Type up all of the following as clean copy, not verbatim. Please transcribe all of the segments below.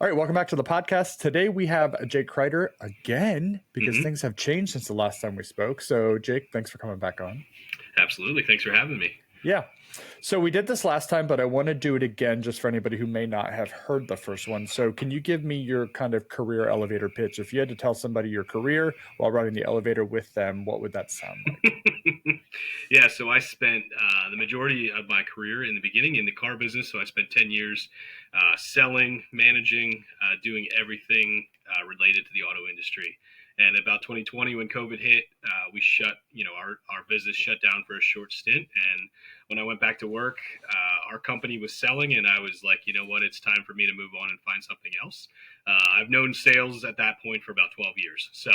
All right, welcome back to the podcast. Today we have Jake Kreider again because hmm things have changed since the last time we spoke. So, Jake, thanks for coming back on. Absolutely. Thanks for having me. Yeah. So we did this last time, but I want to do it again just for anybody who may not have heard the first one. So, can you give me your kind of career elevator pitch? If you had to tell somebody your career while riding the elevator with them, what would that sound like? Yeah, so I spent the majority of my career in the beginning in the car business. So I spent 10 years selling, managing, doing everything related to the auto industry. And about 2020, when COVID hit, we shut, our business shut down for a short stint. And when I went back to work, our company was selling, and I was like, you know what, it's time for me to move on and find something else. I've known sales at that point for about 12 years. So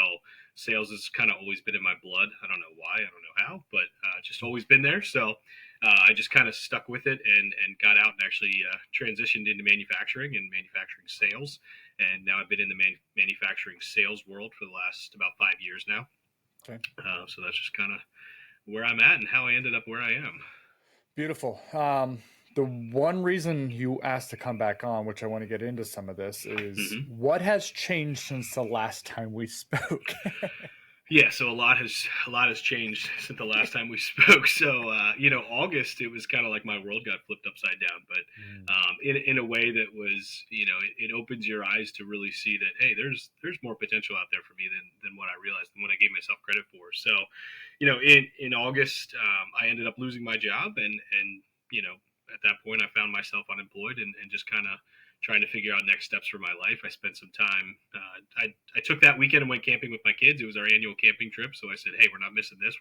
sales has kind of always been in my blood. I don't know why, I don't know how, but just always been there. So I just kind of stuck with it and got out and actually transitioned into manufacturing and manufacturing sales. And now I've been in the manufacturing sales world for the last about 5 years now. Okay. So that's just kind of where I'm at and how I ended up where I am. Beautiful. The one reason you asked to come back on, which I want to get into some of this, is hmm what has changed since the last time we spoke? Yeah, so a lot has changed since the last time we spoke. So August, it was kind of like my world got flipped upside down, but Mm. in a way that was, it opens your eyes to really see that, hey, there's more potential out there for me than what I realized and what I gave myself credit for. So, in August, I ended up losing my job, and at that point, I found myself unemployed and just kind of trying to figure out next steps for my life. I spent some time. I took that weekend and went camping with my kids. It was our annual camping trip, so I said, "Hey, we're not missing this.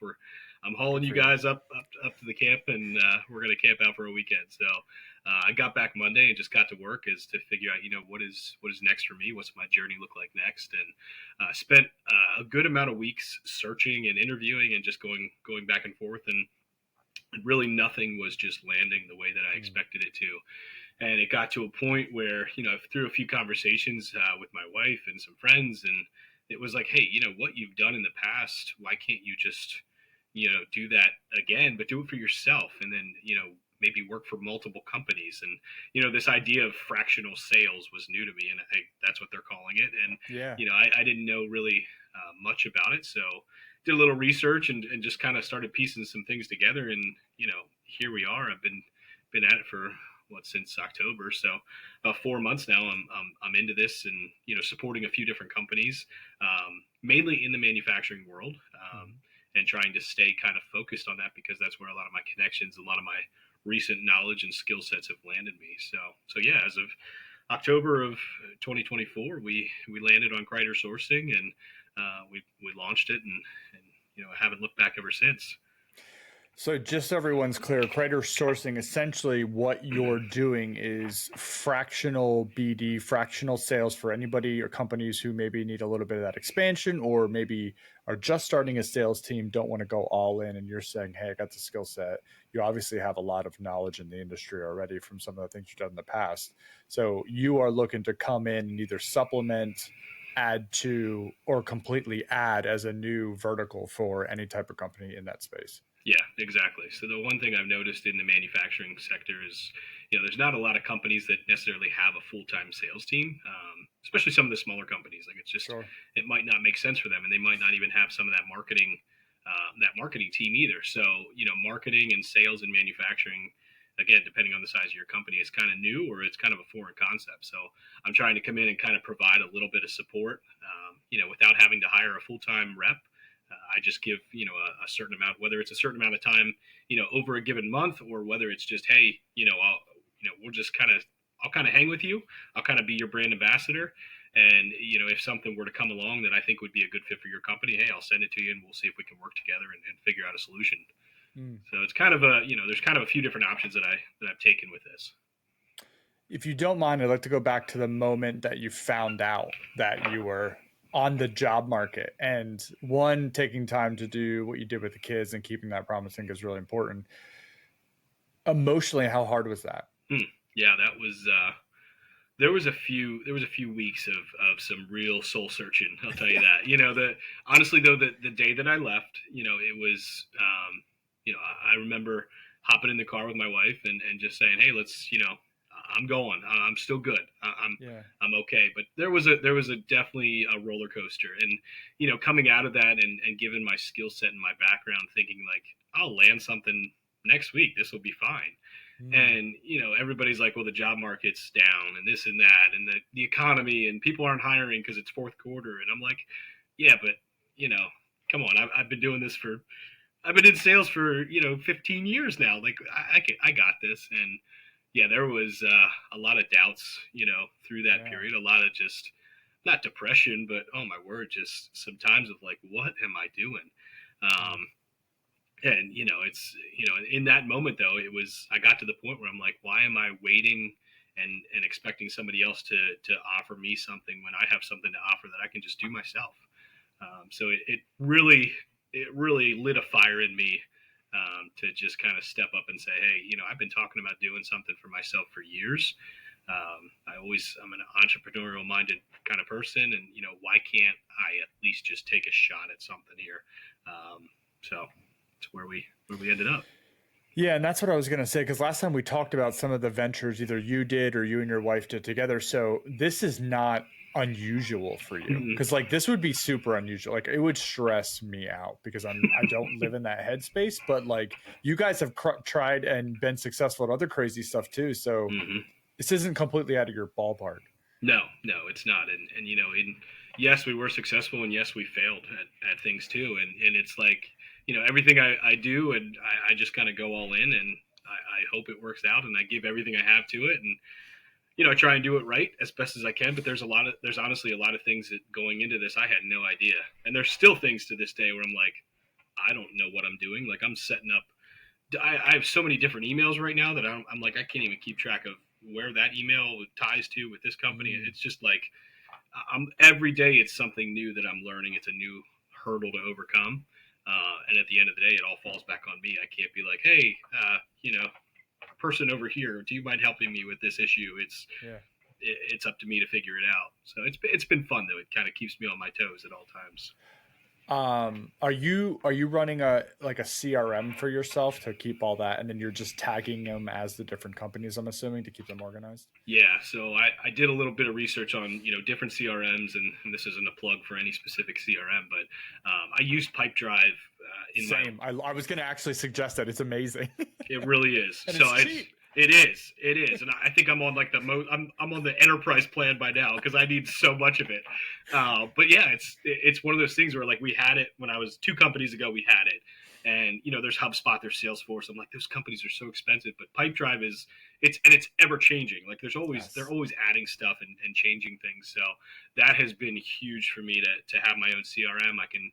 I'm hauling Good you for you. guys up to the camp, and we're gonna camp out for a weekend." So I got back Monday and just got to work as to figure out, what is next for me. What's my journey look like next? And spent a good amount of weeks searching and interviewing and just going back and forth, and really nothing was just landing the way that I Mm. expected it to. And it got to a point where, through a few conversations with my wife and some friends, and it was like, hey, what you've done in the past, why can't you just, do that again, but do it for yourself, and then, maybe work for multiple companies. And this idea of fractional sales was new to me, and that's what they're calling it. And Yeah. I didn't know really much about it, so did a little research and just kind of started piecing some things together. And here we are. I've been at it for since October, so about 4 months now. I'm into this, and supporting a few different companies, mainly in the manufacturing world, Mhm. and trying to stay kind of focused on that because that's where a lot of my connections, a lot of my recent knowledge and skill sets have landed me. So yeah, as of October of 2024, we landed on Kreider sourcing, and we launched it, and I haven't looked back ever since. So just so everyone's clear, Kreider sourcing, essentially what you're doing is fractional BD, fractional sales for anybody or companies who maybe need a little bit of that expansion or maybe are just starting a sales team, don't want to go all in. And you're saying, hey, I got the skill set. You obviously have a lot of knowledge in the industry already from some of the things you've done in the past. So you are looking to come in and either supplement, add to, or completely add as a new vertical for any type of company in that space. Yeah, exactly. So the one thing I've noticed in the manufacturing sector is, there's not a lot of companies that necessarily have a full-time sales team, especially some of the smaller companies. Like, it's just, Sure. it might not make sense for them, and they might not even have some of that marketing team either. So, marketing and sales and manufacturing, again, depending on the size of your company, is kind of new, or it's kind of a foreign concept. So I'm trying to come in and kind of provide a little bit of support, without having to hire a full-time rep. I just give a certain amount, whether it's a certain amount of time, over a given month, or whether it's just, hey, we'll just I'll kind of hang with you. I'll kind of be your brand ambassador. And if something were to come along that I think would be a good fit for your company, hey, I'll send it to you, and we'll see if we can work together and figure out a solution. Mm. So it's kind of there's kind of a few different options that I've taken with this. If you don't mind, I'd like to go back to the moment that you found out that you were on the job market. And one, taking time to do what you did with the kids and keeping that promise, I think, is really important. Emotionally, how hard was that? Yeah, that was. There was a few weeks of some real soul searching. I'll tell you that. The honestly though, the day that I left, it was, I remember hopping in the car with my wife and just saying, hey, let's, I'm going. I'm still good. Yeah. I'm okay. But there was a definitely a roller coaster, and coming out of that and given my skill set and my background, thinking like I'll land something next week. This will be fine. Mm. And everybody's like, well, the job market's down and this and that, and the economy and people aren't hiring because it's fourth quarter. And I'm like, yeah, but come on, I've been doing this for I've been in sales for 15 years now. Like I got this, and yeah, there was a lot of doubts, through that Yeah. period. A lot of just not depression, but oh my word, just some times of like, what am I doing? Mm. And it's in that moment though, it was I got to the point where I'm like, why am I waiting and expecting somebody else to offer me something when I have something to offer that I can just do myself? So it really lit a fire in me, to just kind of step up and say, hey, I've been talking about doing something for myself for years. I'm an entrepreneurial minded kind of person, and why can't I at least just take a shot at something here? So it's where we ended up. Yeah, and that's what I was going to say because last time we talked about some of the ventures either you did or you and your wife did together. So this is not unusual for you Mhm. because like this would be super unusual. Like it would stress me out because I don't live in that headspace. But like you guys have tried and been successful at other crazy stuff too. So Mhm. this isn't completely out of your ballpark. No, it's not. And yes, we were successful, and yes, we failed at things too. And it's like everything I do, and I just kind of go all in, and I hope it works out, and I give everything I have to it, and I try and do it right as best as I can. But there's honestly a lot of things that going into this I had no idea, and there's still things to this day where I'm like, I don't know what I'm doing. Like I'm setting up. I have so many different emails right now that I'm like I can't even keep track of where that email ties to with this company. Mm, It's just like I'm every day it's something new that I'm learning. It's a new hurdle to overcome. And at the end of the day, it all falls back on me. I can't be like, hey, person over here, do you mind helping me with this issue? yeah. It's up to me to figure it out. So it's been fun though. It kind of keeps me on my toes at all times. Are you running a like a CRM for yourself to keep all that, and then you're just tagging them as the different companies? I'm assuming to keep them organized. Yeah, so I did a little bit of research on different CRMs, and this isn't a plug for any specific CRM, but I used PipeDrive in my. Same. I was going to actually suggest that it's amazing, It really is. and So it's cheap. it is, and I think I'm on like I'm on the enterprise plan by now because I need so much of it. But yeah, it's one of those things where like we had it when I was 2 companies ago. We had it, and there's HubSpot, there's Salesforce. I'm like those companies are so expensive, but PipeDrive is it's ever changing. Like they're Yes. always adding stuff and changing things. So that has been huge for me to have my own CRM. I can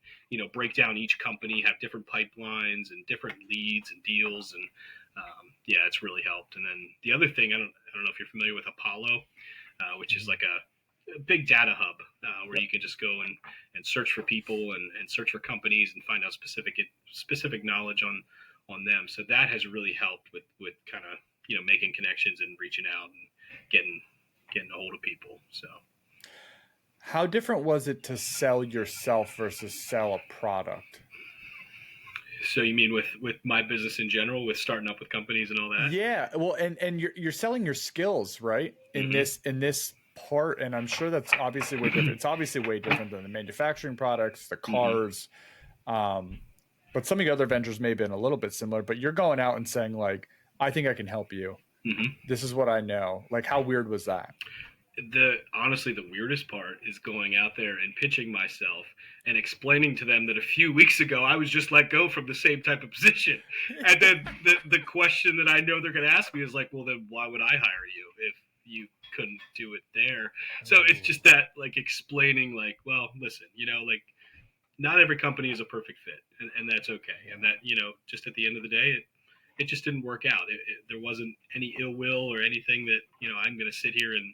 break down each company, have different pipelines and different leads and deals, and yeah, it's really helped. And then the other thing, I don't know if you're familiar with Apollo, which is Mhm. like a big data hub where Yep. you can just go and search for people and search for companies and find out specific knowledge on them. So that has really helped with kind of making connections and reaching out and getting getting a hold of people. So How different was it to sell yourself versus sell a product? you mean with my business in general, with starting up with companies and all that? Yeah, well, and you're selling your skills, right? In Hmm. this part, and I'm sure that's obviously way different. It's obviously way different than the manufacturing products, the Hmm. cars, um, but some of the other ventures may have been a little bit similar. But you're going out and saying like, "I think I can help you. Hmm. This is what I know." Like, how weird was that? The honestly the weirdest part is going out there and pitching myself and explaining to them that a few weeks ago I was just let go from the same type of position, and then the question that I know they're going to ask me is like, well, then why would I hire you if you couldn't do it there? So it's Oh, just that like explaining like, well, listen, like not every company is a perfect fit, and that's okay, and yeah. that just at the end of the day it just didn't work out. There wasn't any ill will or anything that I'm going to sit here and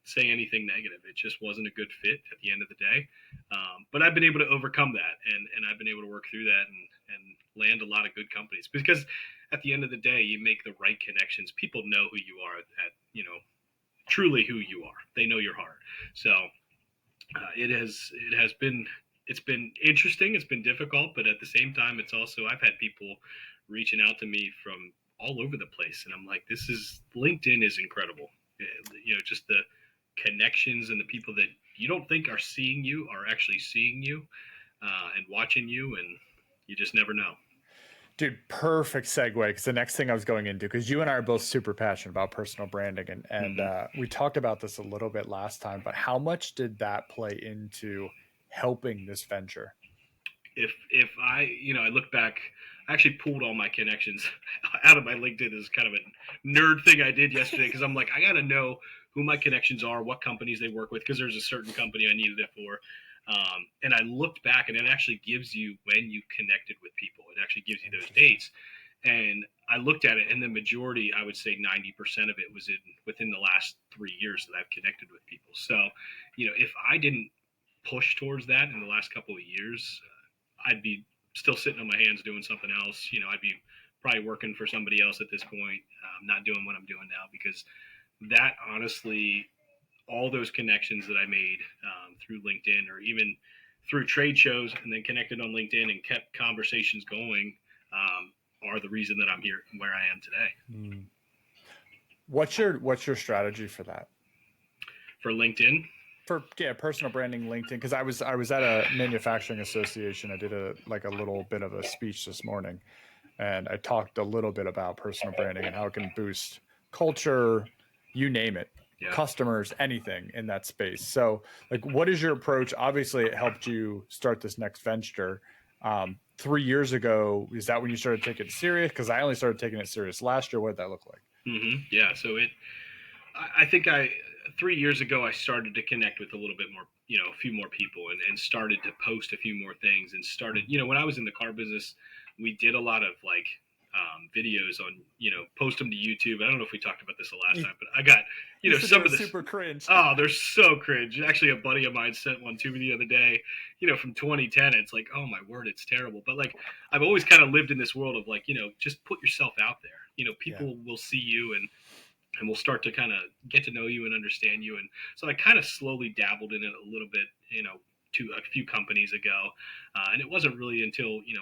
say anything negative. It just wasn't a good fit at the end of the day. But I've been able to overcome that, and I've been able to work through that and land a lot of good companies because at the end of the day, you make the right connections. People know who you are at truly who you are. They know your heart. So it has been it's been interesting. It's been difficult, but at the same time, it's also I've had people reaching out to me from all over the place, and I'm like, this is LinkedIn is incredible. Just the connections and the people that you don't think are seeing you are actually seeing you and watching you, and you just never know. Dude, perfect segue because the next thing I was going into, because you and I are both super passionate about personal branding, and Mm-hmm. we talked about this a little bit last time, but how much did that play into helping this venture? If I look back, I actually pulled all my connections out of my LinkedIn as kind of a nerd thing I did yesterday because I'm like, I got to know who my connections are, what companies they work with, because there's a certain company I needed it for. And I looked back, and it actually gives you when you connected with people. It actually gives you those dates. And I looked at it, and the majority, I would say 90% of it was within the last 3 years that I've connected with people. So, if I didn't push towards that in the last couple of years, I'd be still sitting on my hands doing something else. I'd be probably working for somebody else at this point, not doing what I'm doing now, because that honestly, all those connections that I made through LinkedIn or even through trade shows and then connected on LinkedIn and kept conversations going are the reason that I'm here and where I am today. Hmm. What's your strategy for that? For LinkedIn, For personal branding LinkedIn, because I was at a manufacturing association. I did a little bit of a speech this morning, and I talked a little bit about personal branding and how it can boost culture, you name it, yeah. customers, anything in that space. So, like, what is your approach? Obviously, it helped you start this next venture. 3 years ago, is that when you started taking it serious? Because I only started taking it serious last year. What did that look like? Yeah. So I think 3 years ago I started to connect with a little bit more, a few more people, and started to post a few more things, and started, when I was in the car business, we did a lot of like videos on, post them to YouTube. I don't know if we talked about this the last You time, but I got, used to do some a of this. super cringe. Oh, they're so cringe. Actually, a buddy of mine sent one to me the other day, from 2010. It's like, oh my word, it's terrible. But like, I've always kind of lived in this world of like, just put yourself out there. Yeah. People will see you, and we'll start to kind of get to know you and understand you. And so I kind of slowly dabbled in it a little bit, to a few companies ago, and it wasn't really until in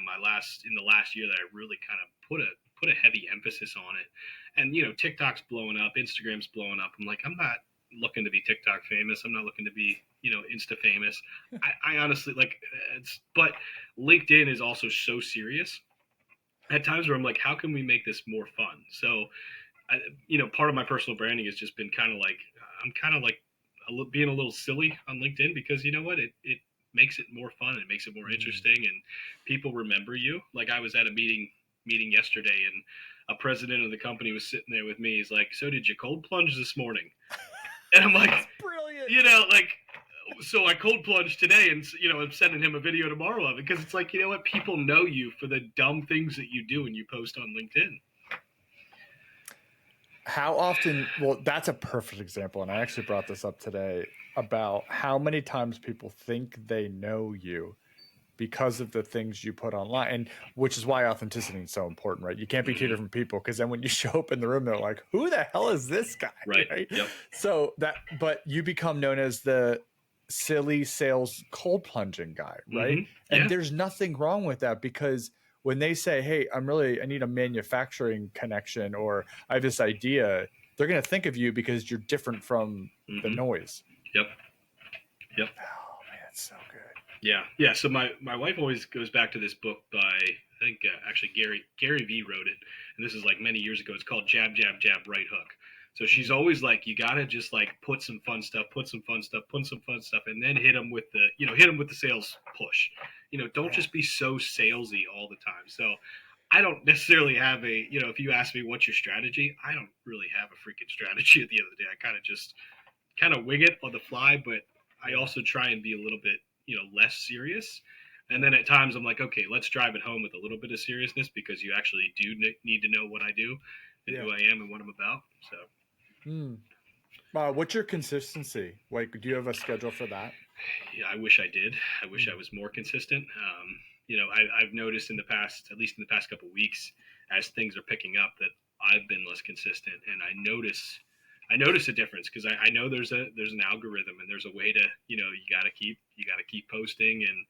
the last year that I really kind of put a heavy emphasis on it. And TikTok's blowing up, Instagram's blowing up. I'm like, I'm not looking to be TikTok famous. I'm not looking to be Insta famous. I honestly like but LinkedIn is also so serious at times where I'm like, how can we make this more fun? So part of my personal branding has just been kind of like I'm kind of like being a little silly on LinkedIn because you know what it makes it more fun, it makes it more Mm. interesting, and people remember you. Like I was at a meeting yesterday, and a president of the company was sitting there with me. He's like, "So did you cold plunge this morning?" And I'm like, That's brilliant. like. So I cold plunged today, and I'm sending him a video tomorrow of it because it's like what, people know you for the dumb things that you do and you post on LinkedIn. How often? Well, that's a perfect example, and I actually brought this up today about how many times people think they know you because of the things you put online, and which is why authenticity is so important, right? You can't be two Mm-hmm. different people, because then when you show up in the room, they're like, "Who the hell is this guy?" Right. Right? Yep. So but you become known as the silly sales cold plunging guy, right? Mm-hmm. And Yeah. there's nothing wrong with that, because when they say, "Hey, I need a manufacturing connection," or "I have this idea," they're going to think of you because you're different from the Mm-hmm. noise. Yep. Yep. Oh man, it's so good. Yeah. Yeah. So my wife always goes back to this book by I think actually Gary V wrote it, and this is like many years ago. It's called Jab Jab Jab Right Hook. So she's Mm. always like, you gotta just like put some fun stuff, and then hit them with the sales push. Don't Yeah. just be so salesy all the time. So I don't necessarily have if you ask me what's your strategy, I don't really have a freaking strategy at the end of the day. I kind of wing it on the fly, but I Yeah. also try and be a little bit, less serious. And then at times I'm like, okay, let's drive it home with a little bit of seriousness because you actually do need to know what I do and Yeah. who I am and what I'm about. So, Mm. What's your consistency? Like, do you have a schedule for that? yeah, I wish I did. I wish I Mm. was more consistent. I've noticed in the past, at least in the past couple of weeks, as things are picking up, that I've been less consistent, and I notice a difference because I know there's an algorithm and there's a way to you got to keep posting and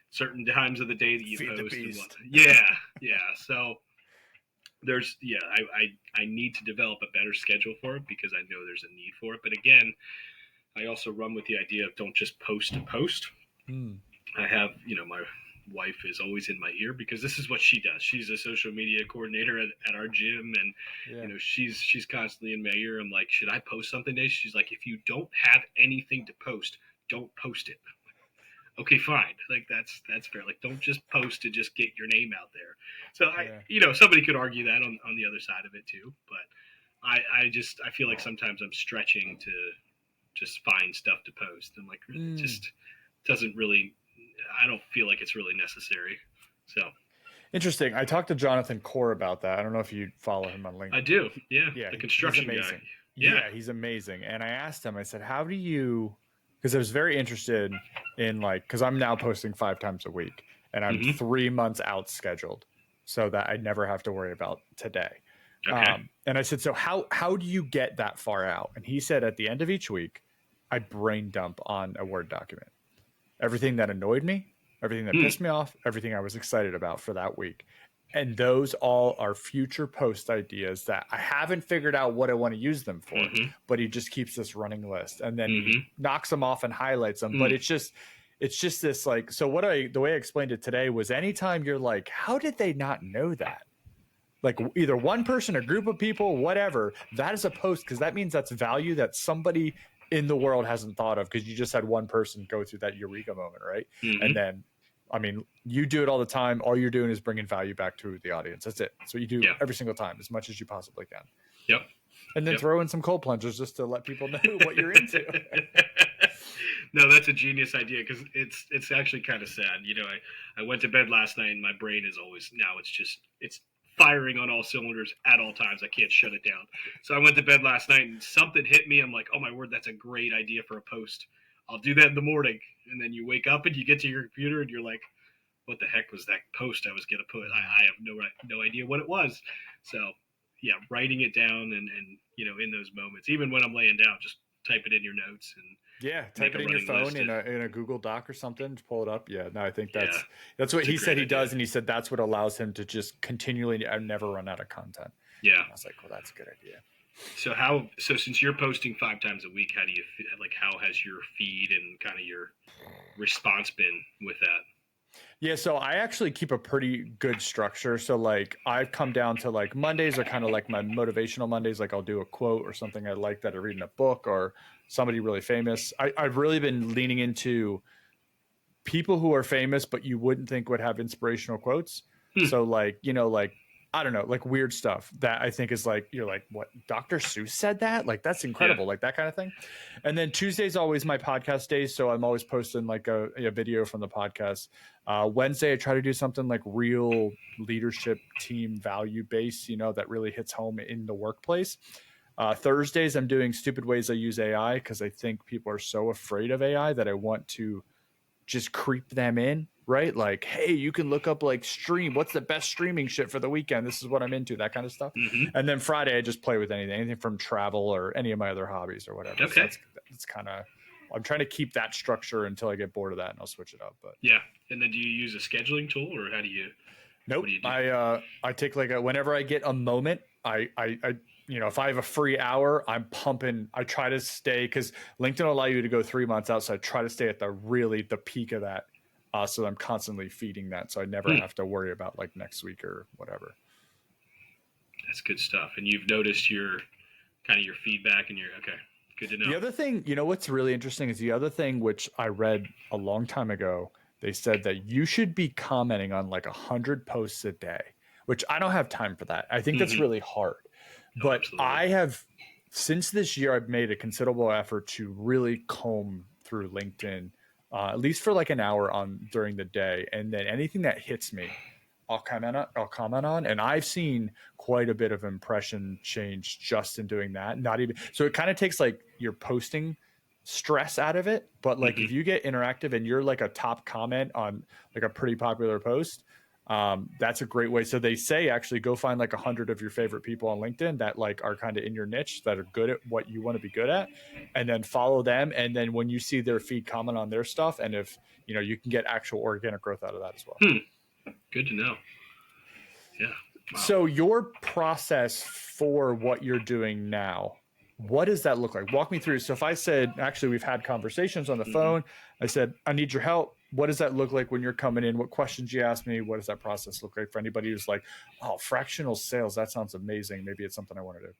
certain times of the day that you Feed the post and what. beast. Yeah, yeah. So I need to develop a better schedule for it because I know there's a need for it. But again, I also run with the idea of don't just post to post. Mm. I have, my wife is always in my ear because this is what she does. She's a social media coordinator at our gym, and Yeah. she's constantly in my ear. I'm like, should I post something today? She's like, if you don't have anything to post, don't post it. Okay, fine. Like that's fair. Like, don't just post to just get your name out there. So Yeah. somebody could argue that on the other side of it too, but I feel like sometimes I'm stretching to just find stuff to post, and like it Mm. just doesn't really. I don't feel like it's really necessary. So Interesting. I talked to Jonathan Core about that. I don't know if you follow him on I LinkedIn. do, yeah, Yeah, the he's construction guy, amazing. yeah. Yeah, he's amazing. And I asked him, I said, how do you, because I was very interested in like, because I'm now posting 5 times a week and I'm Mm-hmm. 3 months out scheduled so that I never have to worry about today. Okay. And I said, so how do you get that far out? And he said, at the end of each week, I brain dump on a Word document. Everything that annoyed me, everything that pissed me off, everything I was excited about for that week. And those all are future post ideas that I haven't figured out what I want to use them for, Mm-hmm. but he just keeps this running list and then Mm-hmm. he knocks them off and highlights them. But it's just this like, so the way I explained it today was anytime you're like, how did they not know that? Like either one person, a group of people, whatever, that is a post because that means that's value that somebody in the world hasn't thought of because you just had one person go through that eureka moment, right? Mm-hmm. And then, I mean, you do it all the time. All you're doing is bringing value back to the audience. That's it. That's what you do every single time, as much as you possibly can. Yep. And then throw in some cold plungers just to let people know what you're into. No, that's a genius idea because it's actually kind of sad. I went to bed last night and my brain is always now it's firing on all cylinders at all times. I can't shut it down. So I went to bed last night and something hit me. I'm like, oh my word, that's a great idea for a post. I'll do that in the morning. And then you wake up and you get to your computer and you're like, what the heck was that post I was gonna put? I have no idea what it was. So yeah, writing it down and in those moments, even when I'm laying down, just type it in your notes and yeah, type it in your phone in a Google Doc or something, just pull it up. Yeah, no, I think that's what he said he does, and he said that's what allows him to just continually never run out of content. Yeah, and I was like, well, that's a good idea. So since you're posting 5 times a week, how do you how has your feed and kind of your response been with that? Yeah, so I actually keep a pretty good structure. So like I've come down to like Mondays are kind of like my motivational Mondays. Like I'll do a quote or something I like that I read in a book or somebody really famous. I've really been leaning into people who are famous, but you wouldn't think would have inspirational quotes. So like, like I don't know, like weird stuff that I think is like, you're like, what, Dr. Seuss said that? Like, that's incredible. Like that kind of thing. And then Tuesday's always my podcast days. So I'm always posting like a video from the podcast. Wednesday, I try to do something like real leadership team value based, that really hits home in the workplace. Thursdays, I'm doing stupid ways I use AI because I think people are so afraid of AI that I want to just creep them in, right? Like, hey, you can look up like what's the best streaming shit for the weekend? This is what I'm into, that kind of stuff. And then Friday, I just play with anything from travel or any of my other hobbies or whatever. Okay. So that's kind of, I'm trying to keep that structure until I get bored of that and I'll switch it up. But yeah. And then do you use a scheduling tool or how do you? Nope. I take like whenever I get a moment, I if I have a free hour, I'm pumping. I try to stay because LinkedIn will allow you to go 3 months out. So I try to stay at the peak of that. So I'm constantly feeding that. So I never have to worry about like next week or whatever. That's good stuff. And you've noticed your feedback and okay. Good to know. The other thing, what's really interesting is the other thing, which I read a long time ago, they said that you should be commenting on like 100 posts a day, which I don't have time for that. I think that's really hard. But I have, since this year, I've made a considerable effort to really comb through LinkedIn, at least for like an hour during the day. And then anything that hits me, I'll comment on. And I've seen quite a bit of impression change just in doing that. So it kind of takes like your posting stress out of it. But like if you get interactive and you're like a top comment on like a pretty popular post, that's a great way. So they say actually go find like 100 of your favorite people on LinkedIn that like are kind of in your niche, that are good at what you want to be good at, and then follow them. And then when you see their feed, comment on their stuff. And if you can get actual organic growth out of that as well. Good to know. Yeah. Wow. So your process for what you're doing now, what does that look like? Walk me through. So if I said, actually, we've had conversations on the phone. I said, I need your help. What does that look like when you're coming in? What questions you ask me? What does that process look like for anybody who's like, oh, fractional sales, that sounds amazing. Maybe it's something I want to do.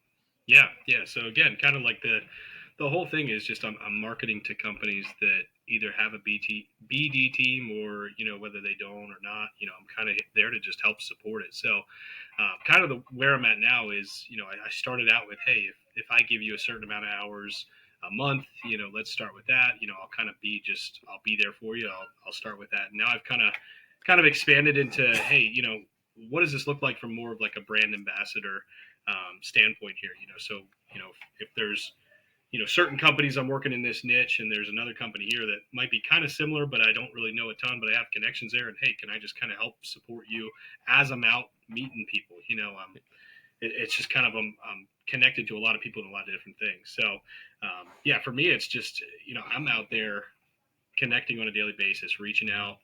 Yeah, yeah. So again, kind of like the whole thing is just I'm marketing to companies that either have a BD team or whether they don't or not. I'm kind of there to just help support it. So kind of where I'm at now is I started out with, hey, if I give you a certain amount of hours a month, let's start with that. I'll kind of I'll be there for you. I'll start with that. And now I've kind of expanded into, hey, what does this look like from more of like a brand ambassador standpoint here? So if there's certain companies I'm working in this niche, and there's another company here that might be kind of similar, but I don't really know a ton, but I have connections there. And hey, can I just kind of help support you as I'm out meeting people? It's just kind of I'm connected to a lot of people in a lot of different things. So yeah, for me, it's just I'm out there connecting on a daily basis, reaching out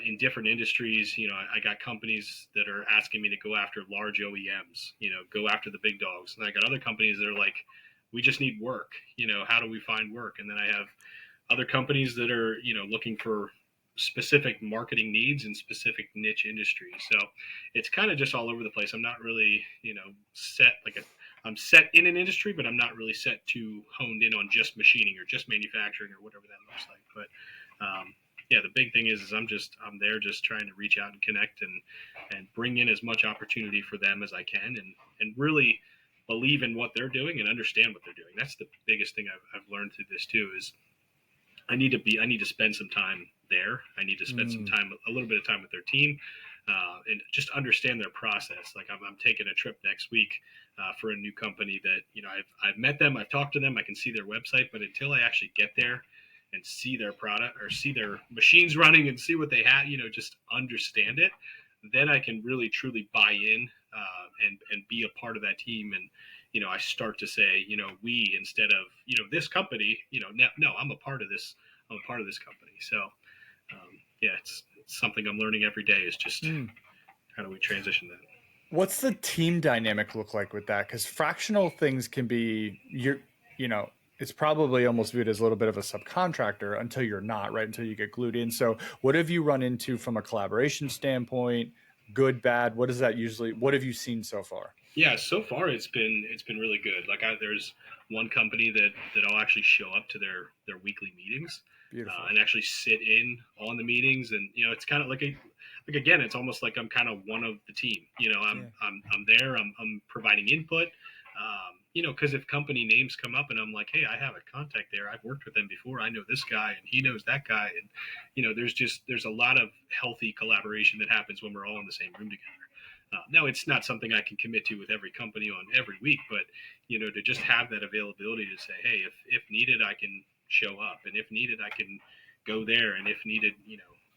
in different industries. I got companies that are asking me to go after large OEMs, go after the big dogs. And I got other companies that are like, we just need work. How do we find work? And then I have other companies that are, looking for specific marketing needs in specific niche industries. So it's kind of just all over the place. I'm not really, set I'm set in an industry, but I'm not really set to honed in on just machining or just manufacturing or whatever that looks like. But yeah, the big thing is I'm there just trying to reach out and connect and bring in as much opportunity for them as I can, and really believe in what they're doing and understand what they're doing. That's the biggest thing I've learned through this too, is I need to spend some time there. I need to spend some time, a little bit of time with their team, and just understand their process. Like I'm taking a trip next week for a new company that I've met them, I've talked to them, I can see their website, but until I actually get there and see their product or see their machines running and see what they have, just understand it, then I can really truly buy in and be a part of that team. And I start to say, we, instead of this company, no, I'm a part of this. I'm a part of this company. So yeah, it's something I'm learning every day. Is just how do we transition that? What's the team dynamic look like with that? Because fractional things can be it's probably almost viewed as a little bit of a subcontractor until you're not, right? Until you get glued in. So what have you run into from a collaboration standpoint? Good, bad? What is that usually? What have you seen so far? Yeah, so far it's been really good. Like there's one company that I'll actually show up to their weekly meetings Beautiful. and actually sit in on the meetings, and it's kind of like again, it's almost like I'm kind of one of the team. I'm there. I'm providing input. Because if company names come up and I'm like, hey, I have a contact there. I've worked with them before. I know this guy and he knows that guy, and there's a lot of healthy collaboration that happens when we're all in the same room together. Now, it's not something I can commit to with every company on every week, but to just have that availability to say, hey, if needed, I can show up, and if needed, I can go there, and if needed,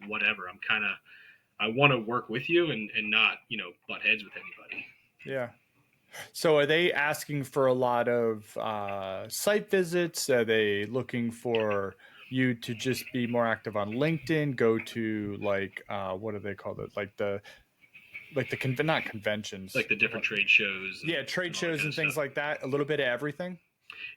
whatever. I want to work with you and not butt heads with anybody. Yeah. So are they asking for a lot of site visits? Are they looking for you to just be more active on LinkedIn? Go to like what do they call it? Not conventions, Like the different trade shows. Yeah, trade shows and things stuff. like that. A little bit of everything.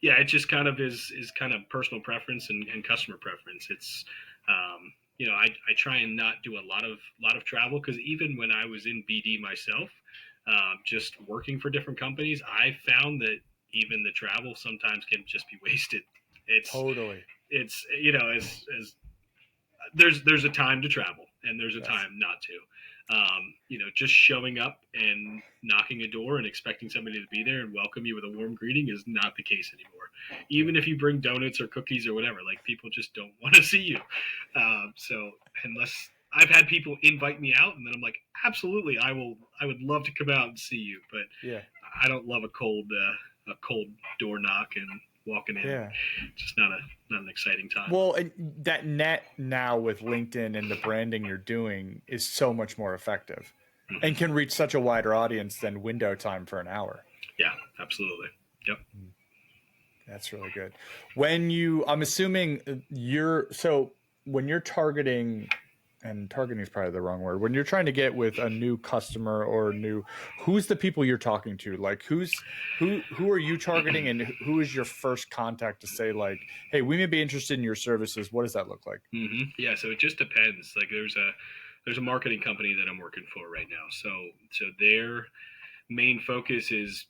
Yeah, it just kind of is kind of personal preference and customer preference. It's I try and not do a lot of travel, because even when I was in BD myself, just working for different companies, I found that even the travel sometimes can just be wasted. Totally. It's as there's a time to travel and there's a time not to. Just showing up and knocking a door and expecting somebody to be there and welcome you with a warm greeting is not the case anymore. Even if you bring donuts or cookies or whatever, like, people just don't want to see you. So unless I've had people invite me out, and then I'm like, absolutely, I will. I would love to come out and see you, but Yeah. I don't love a cold door knock and walking in. Yeah. Just not an exciting time. Well, and that net now with LinkedIn and the branding you're doing is so much more effective and can reach such a wider audience than window time for an hour. Yeah, absolutely. Yep. That's really good. I'm assuming when you're targeting and targeting is probably the wrong word. When you're trying to get with a new customer or who's the people you're talking to? Like who are you targeting, and who is your first contact to say like, hey, we may be interested in your services. What does that look like? Yeah, so it just depends. Like there's a marketing company that I'm working for right now. So their main focus is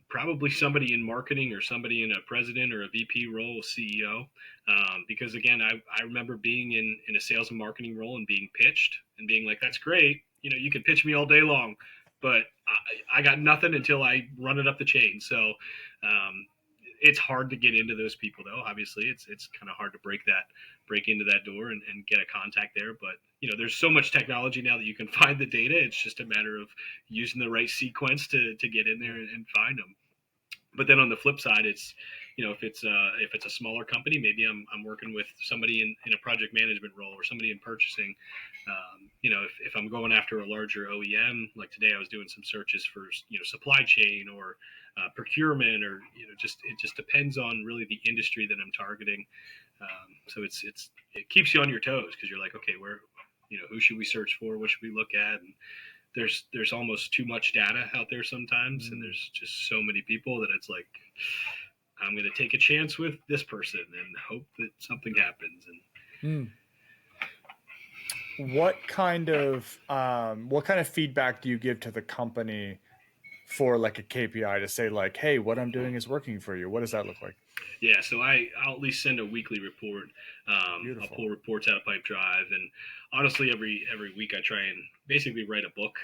probably somebody in marketing or somebody in a president or a VP role, CEO. Because again, I remember being in a sales and marketing role and being pitched and being like, that's great. You know, you can pitch me all day long, but I got nothing until I run it up the chain. So it's hard to get into those people though. Obviously it's kind of hard to break into that door and get a contact there. But you know, there's so much technology now that you can find the data. It's just a matter of using the right sequence to get in there and find them. But then on the flip side, it's, you know, if it's a smaller company, maybe I'm working with somebody in a project management role or somebody in purchasing. You know, if I'm going after a larger OEM, like today I was doing some searches for, you know, supply chain or procurement, or you know, just it just depends on really the industry that I'm targeting. So it keeps you on your toes because you're like, okay, where, you know, who should we search for? What should we look at? And there's almost too much data out there sometimes, and there's just so many people that it's like, I'm going to take a chance with this person and hope that something happens. And What kind of feedback do you give to the company for like a KPI to say like, hey, what I'm doing is working for you? What does that look like? yeah, so I'll at least send a weekly report. I'll Beautiful. pull reports out of Pipedrive, and honestly, every week I try and basically write a book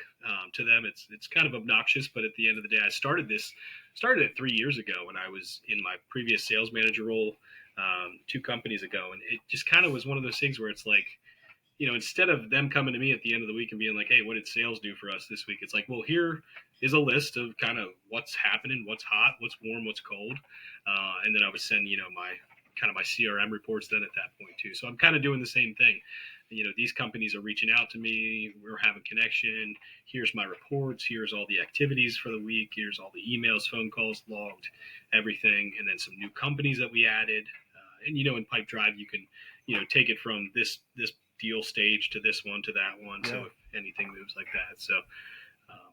to them. It's kind of obnoxious, but at the end of the day, I started it 3 years ago when I was in my previous sales manager role, 2 companies ago, and it just kind of was one of those things where it's like, you know, instead of them coming to me at the end of the week and being like, hey, what did sales do for us this week? It's like, well, here is a list of kind of what's happening, what's hot, what's warm, what's cold. And then I would send, you know, my CRM reports then at that point too. So I'm kind of doing the same thing. You know, these companies are reaching out to me. We're having connection. Here's my reports. Here's all the activities for the week. Here's all the emails, phone calls logged, everything. And then some new companies that we added. And, you know, in Pipedrive, you can, you know, take it from this deal stage to this one to that one. Yeah. So if anything moves like that. So,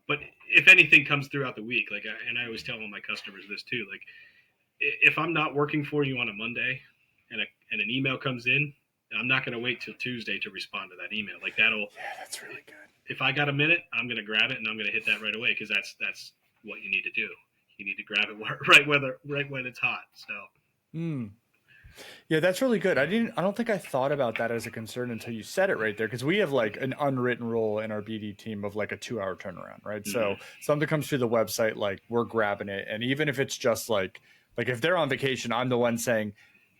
but if anything comes throughout the week, like, and I always tell all my customers this too, like, if I'm not working for you on a Monday and an email comes in, I'm not going to wait till Tuesday to respond to that email. Like yeah, that's really good. If I got a minute, I'm going to grab it and I'm going to hit that right away. Cause that's what you need to do. You need to grab it right when it's hot. So, yeah, that's really good. I don't think I thought about that as a concern until you said it right there. Cause we have like an unwritten rule in our BD team of like a 2-hour turnaround, right? So something comes through the website, like we're grabbing it. And even if it's just like if they're on vacation, I'm the one saying,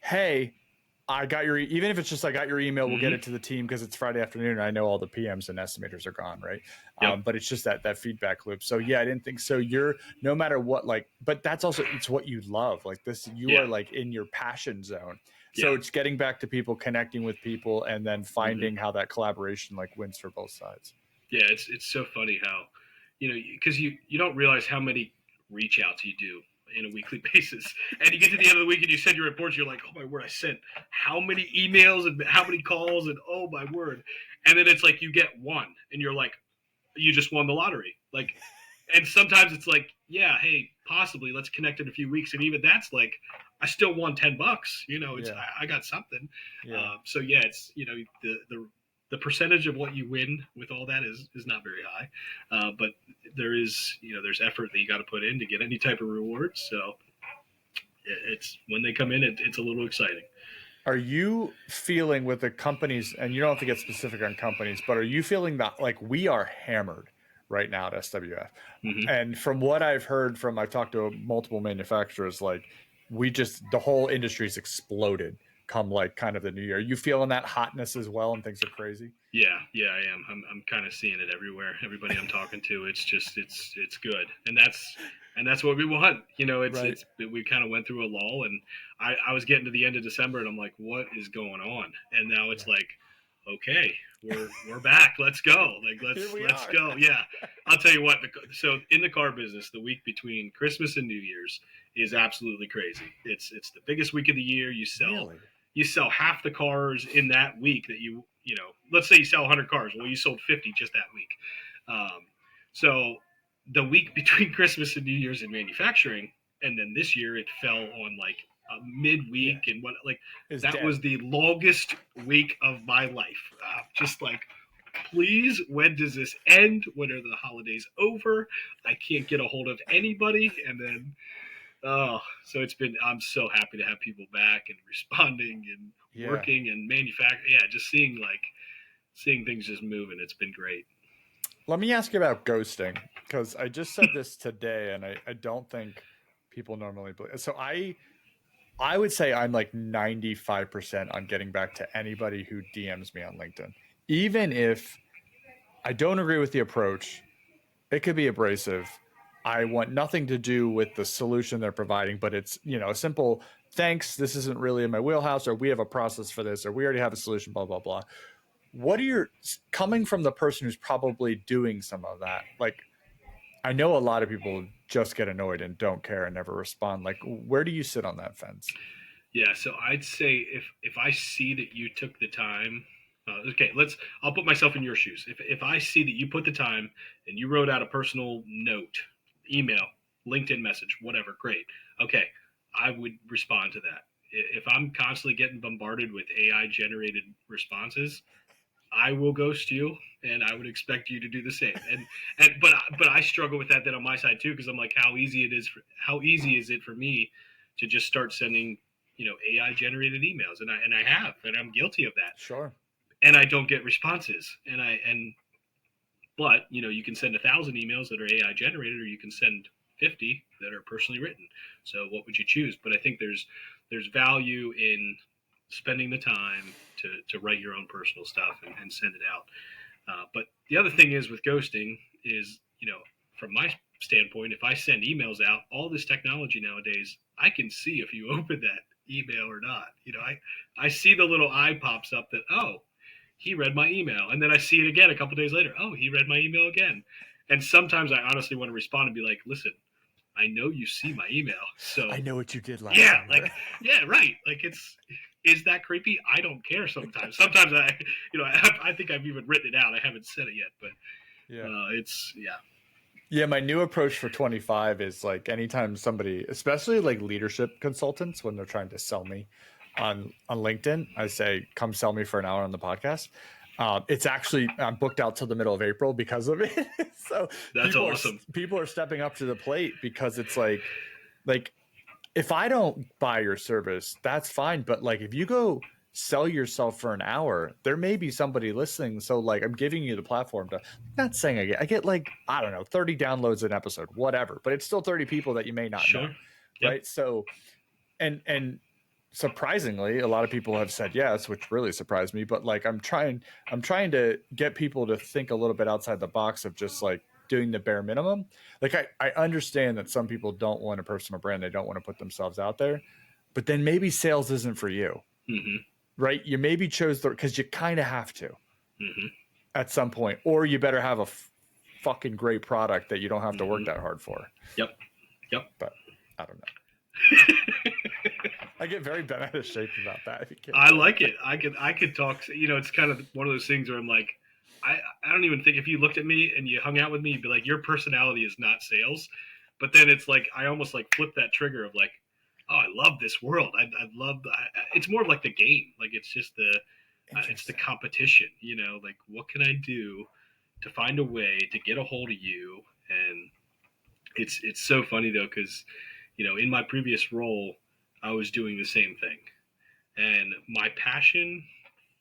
hey, I got even if it's just I got your email, we'll get it to the team because it's Friday afternoon and I know all the PMs and estimators are gone, right? Yep. But it's just that feedback loop. So yeah, I didn't think so. You're no matter what, like, but that's also, it's what you love. Like this, you are like in your passion zone. So it's getting back to people, connecting with people, and then finding how that collaboration like wins for both sides. Yeah, it's so funny how, you know, because you don't realize how many reach outs you do in a weekly basis. And you get to the end of the week and you send your reports, you're like, oh my word, I sent how many emails and how many calls, and oh my word. And then it's like you get one and you're like, you just won the lottery. Like, and sometimes it's like, yeah, hey, possibly let's connect in a few weeks. And even that's like, I still won $10, you know, it's, I got something. Yeah. So yeah, it's, you know, the percentage of what you win with all that is not very high. But there is, you know, there's effort that you got to put in to get any type of reward. So it's when they come in, it's a little exciting. Are you feeling with the companies, and you don't have to get specific on companies, but are you feeling that like we are hammered right now at SWF? And from what I've heard from, I've talked to multiple manufacturers, like the whole industry's exploded come like kind of the new year. Are you feeling that hotness as well and things are crazy? Yeah, I am. I'm kind of seeing it everywhere. Everybody I'm talking to, it's just, it's good. And that's what we want. You know, we kind of went through a lull, and I was getting to the end of December and I'm like, what is going on? And now it's like, okay, we're back. Let's go. Like, let's go. Yeah. I'll tell you what, so in the car business, the week between Christmas and New Year's is absolutely crazy. It's the biggest week of the year. You sell you sell half the cars in that week that let's say you sell 100 cars. Well, you sold 50 just that week. So the week between Christmas and New Year's in manufacturing, and then this year it fell on like a midweek, and what like Is that dead. was the longest week of my life. Just like, please, when does this end? When are the holidays over? I can't get a hold of anybody, and then so I'm so happy to have people back and responding and Yeah. working and manufacturing. Yeah, just seeing things just moving. It's been great. Let me ask you about ghosting, because I just said this today, and I don't think people normally believe. So I would say I'm like 95% on getting back to anybody who DMs me on LinkedIn. Even if I don't agree with the approach, it could be abrasive. I want nothing to do with the solution they're providing, but it's, a simple thanks, this isn't really in my wheelhouse, or we have a process for this, or we already have a solution, blah, blah, blah. What are your, coming from the person who's probably doing some of that? Like, I know a lot of people just get annoyed and don't care and never respond. Like, where do you sit on that fence? Yeah, so I'd say if I see that you took the time, okay, I'll put myself in your shoes. If I see that you put the time and you wrote out a personal note, email, LinkedIn message, whatever, great. Okay, I would respond to that. If I'm constantly getting bombarded with AI generated responses, I will ghost you, and I would expect you to do the same. But I struggle with that then on my side too, because I'm like, how easy is it for me to just start sending AI generated emails, and I'm guilty of that, Sure. and I don't get responses, but you can send 1,000 emails that are AI generated, or you can send 50 that are personally written. So what would you choose? But I think there's value in spending the time to write your own personal stuff and send it out. But the other thing is with ghosting is, from my standpoint, if I send emails out, all this technology nowadays, I can see if you open that email or not. I see the little eye pops up that, oh, he read my email. And then I see it again a couple days later. Oh, he read my email again. And sometimes I honestly want to respond and be like, listen, I know you see my email. So I know what you did last yeah, summer. yeah, right. Like is that creepy? I don't care sometimes. Sometimes I think I've even written it out. I haven't said it yet, but Yeah. yeah. Yeah, my new approach for 25 is like anytime somebody, especially like leadership consultants, when they're trying to sell me on LinkedIn, I say, "Come sell me for an hour on the podcast." It's actually I'm booked out till the middle of April because of it. So That's people are awesome. people are stepping up to the plate because it's like if I don't buy your service, that's fine. But like if you go sell yourself for an hour, there may be somebody listening. So like I'm giving you the platform to not saying I get like, I don't know, 30 downloads an episode, whatever, but it's still 30 people that you may not know. Sure. Yep. Right. So and surprisingly, a lot of people have said yes, which really surprised me. But like I'm trying to get people to think a little bit outside the box of just like doing the bare minimum. Like I understand that some people don't want a personal brand, they don't want to put themselves out there, but then maybe sales isn't for you, Mm-hmm. right? You maybe chose the because you kind of have to Mm-hmm. at some point, or you better have a fucking great product that you don't have to work Mm-hmm. that hard for. Yep. Yep. But I don't know. I get very bent out of shape about that. If you can't I tell. like it. I could talk. It's kind of one of those things where I'm like, I don't even think if you looked at me and you hung out with me, you'd be like, your personality is not sales. But then it's like I almost like flip that trigger of like, oh, I love this world. I love. It's more of like the game. Like it's just it's the Interesting. competition. Like what can I do to find a way to get a hold of you? And it's so funny though because in my previous role, I was doing the same thing, and my passion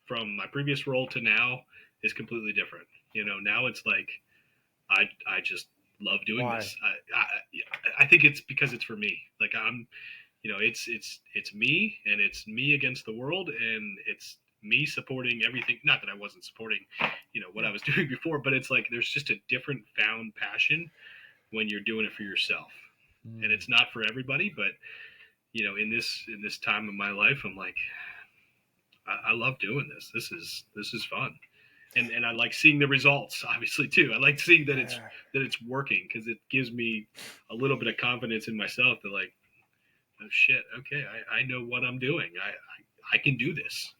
from my previous role to now is completely different. Now it's like I just love doing Why? this. I think it's because it's for me. Like it's me, and it's me against the world, and it's me supporting everything. Not that I wasn't supporting, what I Yeah. was doing before, but it's like there's just a different found passion when you're doing it for yourself, and Mm. it's not for everybody. But in this time of my life, I'm like, I love doing this. This is fun, and I like seeing the results. Obviously, too. I like seeing Yeah. that it's working because it gives me a little bit of confidence in myself. That like, oh shit, okay, I know what I'm doing. I can do this,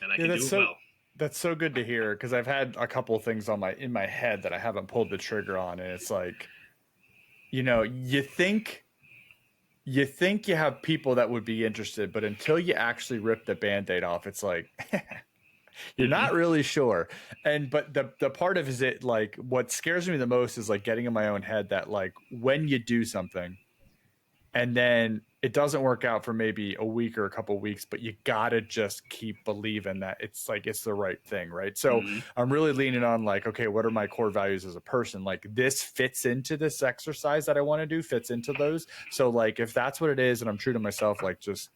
and I Yeah, can do it well. that's so good to hear, because I've had a couple of things in my head that I haven't pulled the trigger on, and it's like, you think you have people that would be interested, but until you actually rip the band-aid off, it's like you're Hmm. not really sure. And but the part of is it like what scares me the most is like getting in my own head that like when you do something and then it doesn't work out for maybe a week or a couple of weeks, but you gotta just keep believing that it's like it's the right thing, right? So Hmm. I'm really leaning on like, okay, what are my core values as a person? Like this fits into this exercise that I want to do, fits into those. So like if that's what it is and I'm true to myself, like just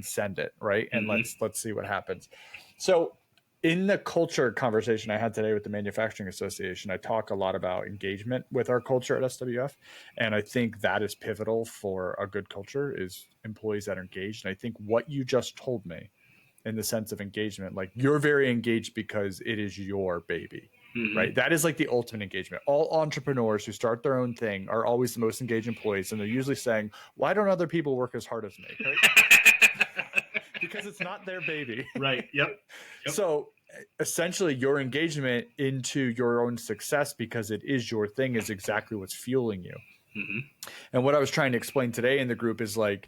send it, right? And Hmm. let's see what happens. So in the culture conversation I had today with the Manufacturing Association, I talk a lot about engagement with our culture at SWF. And I think that is pivotal for a good culture is employees that are engaged. And I think what you just told me in the sense of engagement, like you're very engaged because it is your baby, Hmm. right? That is like the ultimate engagement. All entrepreneurs who start their own thing are always the most engaged employees. And they're usually saying, why don't other people work as hard as me, right? Because it's not their baby. Right. Yep. Yep. So essentially your engagement into your own success because it is your thing is exactly what's fueling you. Hmm. And what I was trying to explain today in the group is like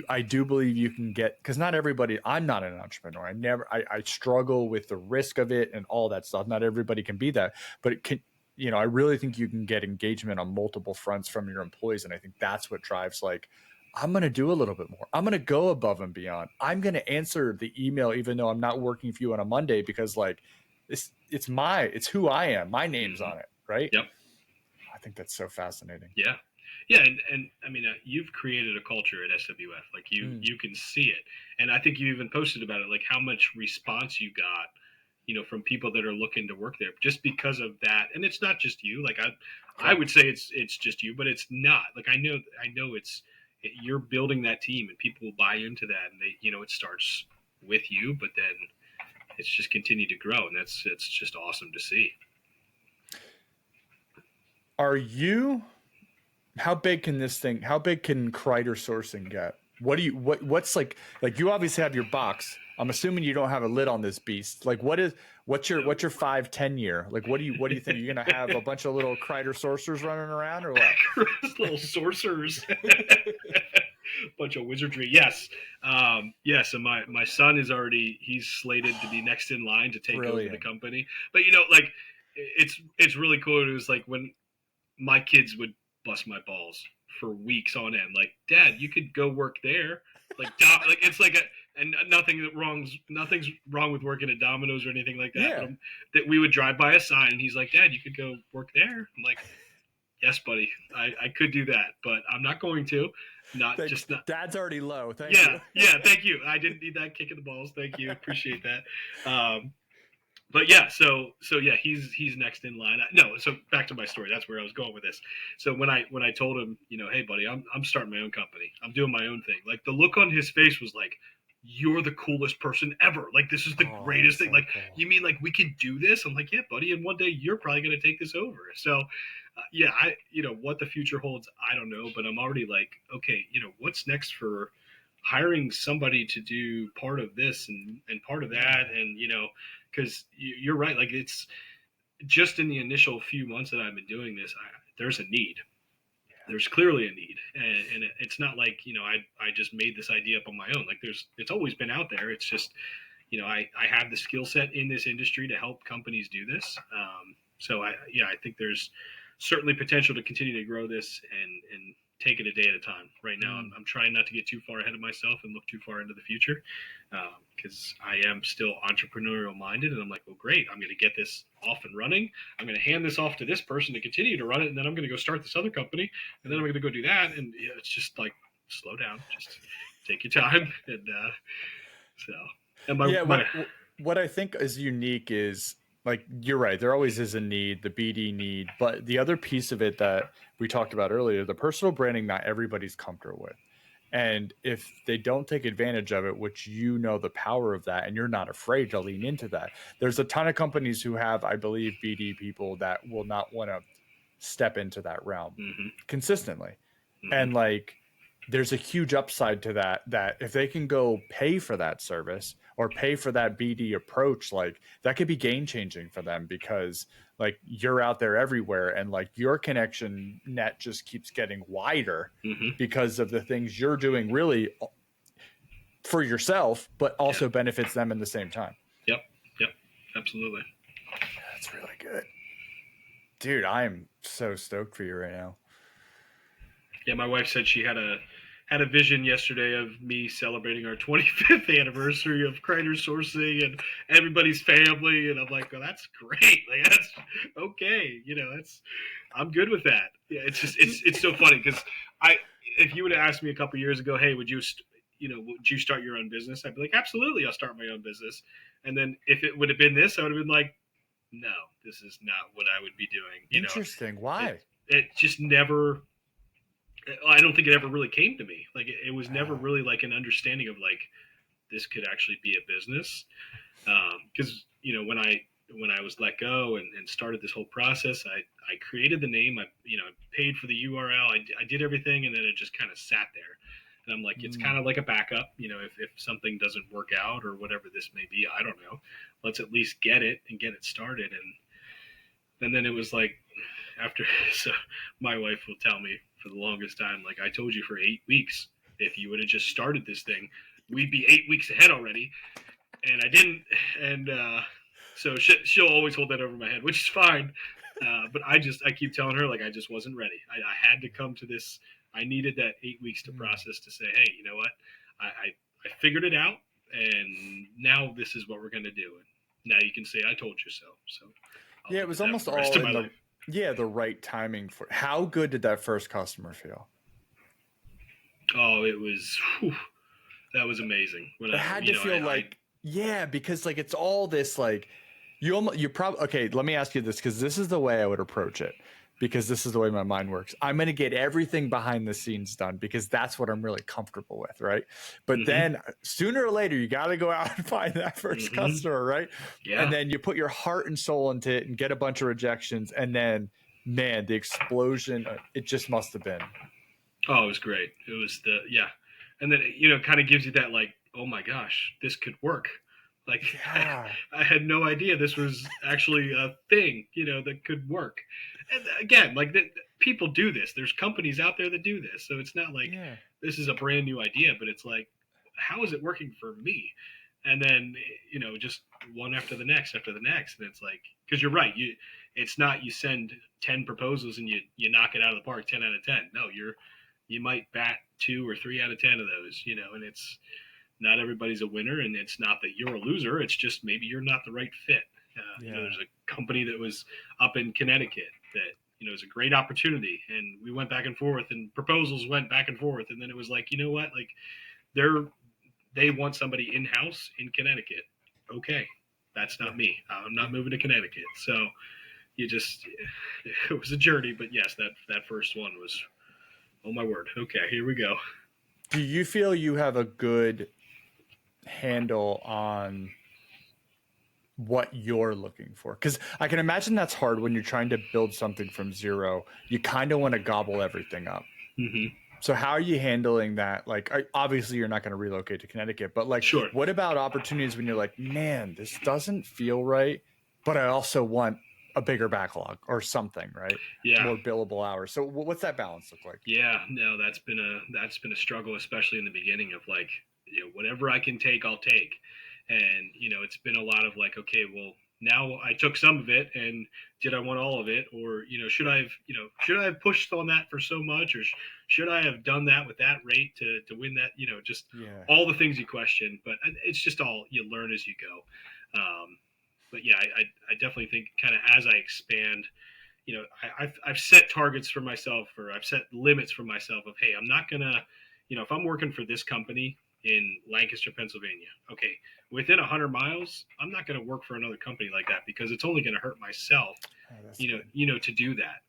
I do believe you can get, because not everybody, I'm not an entrepreneur. I struggle with the risk of it and all that stuff. Not everybody can be that, but it can, I really think you can get engagement on multiple fronts from your employees. And I think that's what drives like, I'm going to do a little bit more. I'm going to go above and beyond. I'm going to answer the email, even though I'm not working for you on a Monday, because like it's who I am. My name's Hmm. on it. Right. Yep. I think that's so fascinating. Yeah. Yeah, and I mean, you've created a culture at SWF. Like Mm. you can see it, and I think you even posted about it, like how much response you got, from people that are looking to work there, just because of that. And it's not just you. Like I would Correct. say it's just you, but it's not. Like I know you're building that team, and people will buy into that, and it starts with you, but then it's just continued to grow, and it's just awesome to see. Are you how big can how big can Kreider sourcing get? What's like you obviously have your box. I'm assuming you don't have a lid on this beast. Like what's your 5-10 year? Like what do you think? Are you gonna have a bunch of little Kreider sorcerers running around or what? Little sorcerers. Bunch of wizardry. Yes, yes. And my son is already he's slated to be next in line to take over the Brilliant. company. But like it's really cool. It was like when my kids would bust my balls for weeks on end. Like, Dad, you could go work there. Like it's like and nothing's wrong with working at Domino's or anything like that. But Yeah. that we would drive by a sign, and he's like, Dad, you could go work there. I'm like, yes, buddy, I could do that, but I'm not going to. Not Thanks. just not. Dad's already low. Thank Yeah, you. yeah. Thank you. I didn't need that kick in the balls. Thank you. Appreciate that. But yeah, so yeah, he's next in line. No, so back to my story. That's where I was going with this. So when I told him, hey buddy, I'm starting my own company. I'm doing my own thing. Like the look on his face was like, you're the coolest person ever. Like this is the Oh, greatest that's thing. so Like cool. you mean like we can do this? I'm like, yeah, buddy. And one day you're probably gonna take this over. So yeah, I what the future holds, I don't know, but I'm already like, okay, what's next for hiring somebody to do part of this and part of that, Yeah. and because you're right, like it's just in the initial few months that I've been doing this, there's a need. There's clearly a need, and it's not like I just made this idea up on my own. Like it's always been out there. It's just I have the skill set in this industry to help companies do this. So I think there's certainly potential to continue to grow this and take it a day at a time. Right now, Mm. I'm trying not to get too far ahead of myself and look too far into the future because I am still entrepreneurial minded. And I'm like, well, great, I'm going to get this off and running. I'm going to hand this off to this person to continue to run it, and then I'm going to go start this other company, and then I'm going to go do that. And it's just like slow down, just take your time, and so. And Yeah, my what I think is unique is like you're right. There always is a need, the BD need, but the other piece of it that we talked about earlier, the personal branding, not everybody's comfortable with. And if they don't take advantage of it, which the power of that, and you're not afraid to lean into that, there's a ton of companies who have, I believe, BD people that will not want to step into that realm hmm consistently. hmm And like there's a huge upside to that if they can go pay for that service or pay for that BD approach, like that could be game changing for them, because like you're out there everywhere and like your connection net just keeps getting wider Mm-hmm. because of the things you're doing really for yourself, but Yeah. also benefits them in the same time. Yep. Yep. Absolutely. That's really good. Dude, I'm so stoked for you right now. Yeah, my wife said she had a vision yesterday of me celebrating our 25th anniversary of Kreider sourcing and everybody's family, and I'm like, well, that's great. Like, that's okay. That's I'm good with that. Yeah, it's just it's so funny because I if you would have asked me a couple years ago, hey, would you start your own business? I'd be like, absolutely, I'll start my own business. And then if it would have been this, I would have been like, no, this is not what I would be doing. Interesting. Why? It just never. I don't think it ever really came to me. Like it was never really like an understanding of like this could actually be a business. Because when I was let go and started this whole process, I created the name. I paid for the URL. I did everything, and then it just kind of sat there. And I'm like, it's kind of like a backup. If something doesn't work out or whatever this may be, I don't know. Let's at least get it and get it started. And then it was like after so my wife will tell me for the longest time, like, I told you for 8 weeks, if you would have just started this thing, we'd be 8 weeks ahead already. And I didn't. And so she'll always hold that over my head, which is fine. But I keep telling her, like, I just wasn't ready. I had to come to this. I needed that 8 weeks to process, to say, hey, you know what? I figured it out, and now this is what we're going to do. And now you can say I told you so. So Yeah, it was almost all in the right timing for. How good did that first customer feel? Oh, it was. Whew, that was amazing. It had to feel like, yeah, because like it's all this like you probably, okay, let me ask you this, because this is the way I would approach it, because this is the way my mind works. I'm going to get everything behind the scenes done because that's what I'm really comfortable with, right? But then sooner or later you got to go out and find that 1st customer, right? Yeah. And then you put your heart and soul into it and get a bunch of rejections, and then man, the explosion, it just must have been. Oh, it was great. It was and then kind of gives you that like, oh my gosh, this could work. Like Yeah. I had no idea this was actually a thing, that could work. And again, like people do this. There's companies out there that do this, so it's not like this is a brand new idea, but it's like, how is it working for me? And then just one after the next, and it's like, because you're right, it's not you send 10 proposals and you knock it out of the park 10 out of 10. No, you might bat 2 or 3 out of 10 of those, and it's not everybody's a winner, and it's not that you're a loser. It's just maybe you're not the right fit. There's a company that was up in Connecticut that, is a great opportunity, and we went back and forth, and proposals went back and forth, and then it was like, you know what, like they want somebody in house in Connecticut. Okay, that's not me. I'm not moving to Connecticut. So it was a journey, but yes, that first one was, oh my word. Okay, here we go. Do you feel you have a good handle on what you're looking for? Because I can imagine that's hard when you're trying to build something from zero. You kind of want to gobble everything up. Mm-hmm. So how are you handling that? Like, obviously you're not going to relocate to Connecticut, but like, sure. What about opportunities when you're like, man, this doesn't feel right, but I also want a bigger backlog or something, right? Yeah. More billable hours. So what's that balance look like? Yeah, no, that's been a struggle, especially in the beginning of like, whatever I can take, I'll take. And, it's been a lot of like, okay, well, now I took some of it, and did I want all of it? Or, should I have pushed on that for so much, or should I have done that with that rate to win that, just all the things you question, but it's just all you learn as you go. But yeah, I definitely think kind of as I expand, I've set targets for myself, or I've set limits for myself of, hey, I'm not gonna, if I'm working for this company in Lancaster, Pennsylvania, okay, within 100 miles, I'm not gonna work for another company like that, because it's only gonna hurt myself, to do that.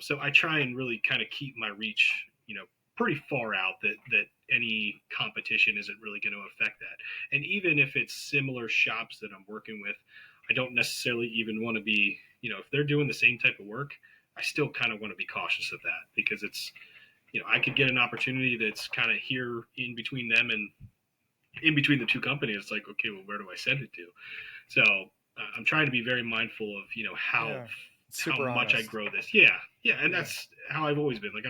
So I try and really kind of keep my reach, pretty far out, that any competition isn't really going to affect that. And even if it's similar shops that I'm working with, I don't necessarily even want to be, if they're doing the same type of work, I still kind of want to be cautious of that, because I could get an opportunity that's kind of here in between them and in between the two companies. It's like, okay, well, where do I send it to? So I'm trying to be very mindful of, Yeah. how Super much I honest. grow this. Yeah. Yeah. And Yeah. that's how I've always been. Like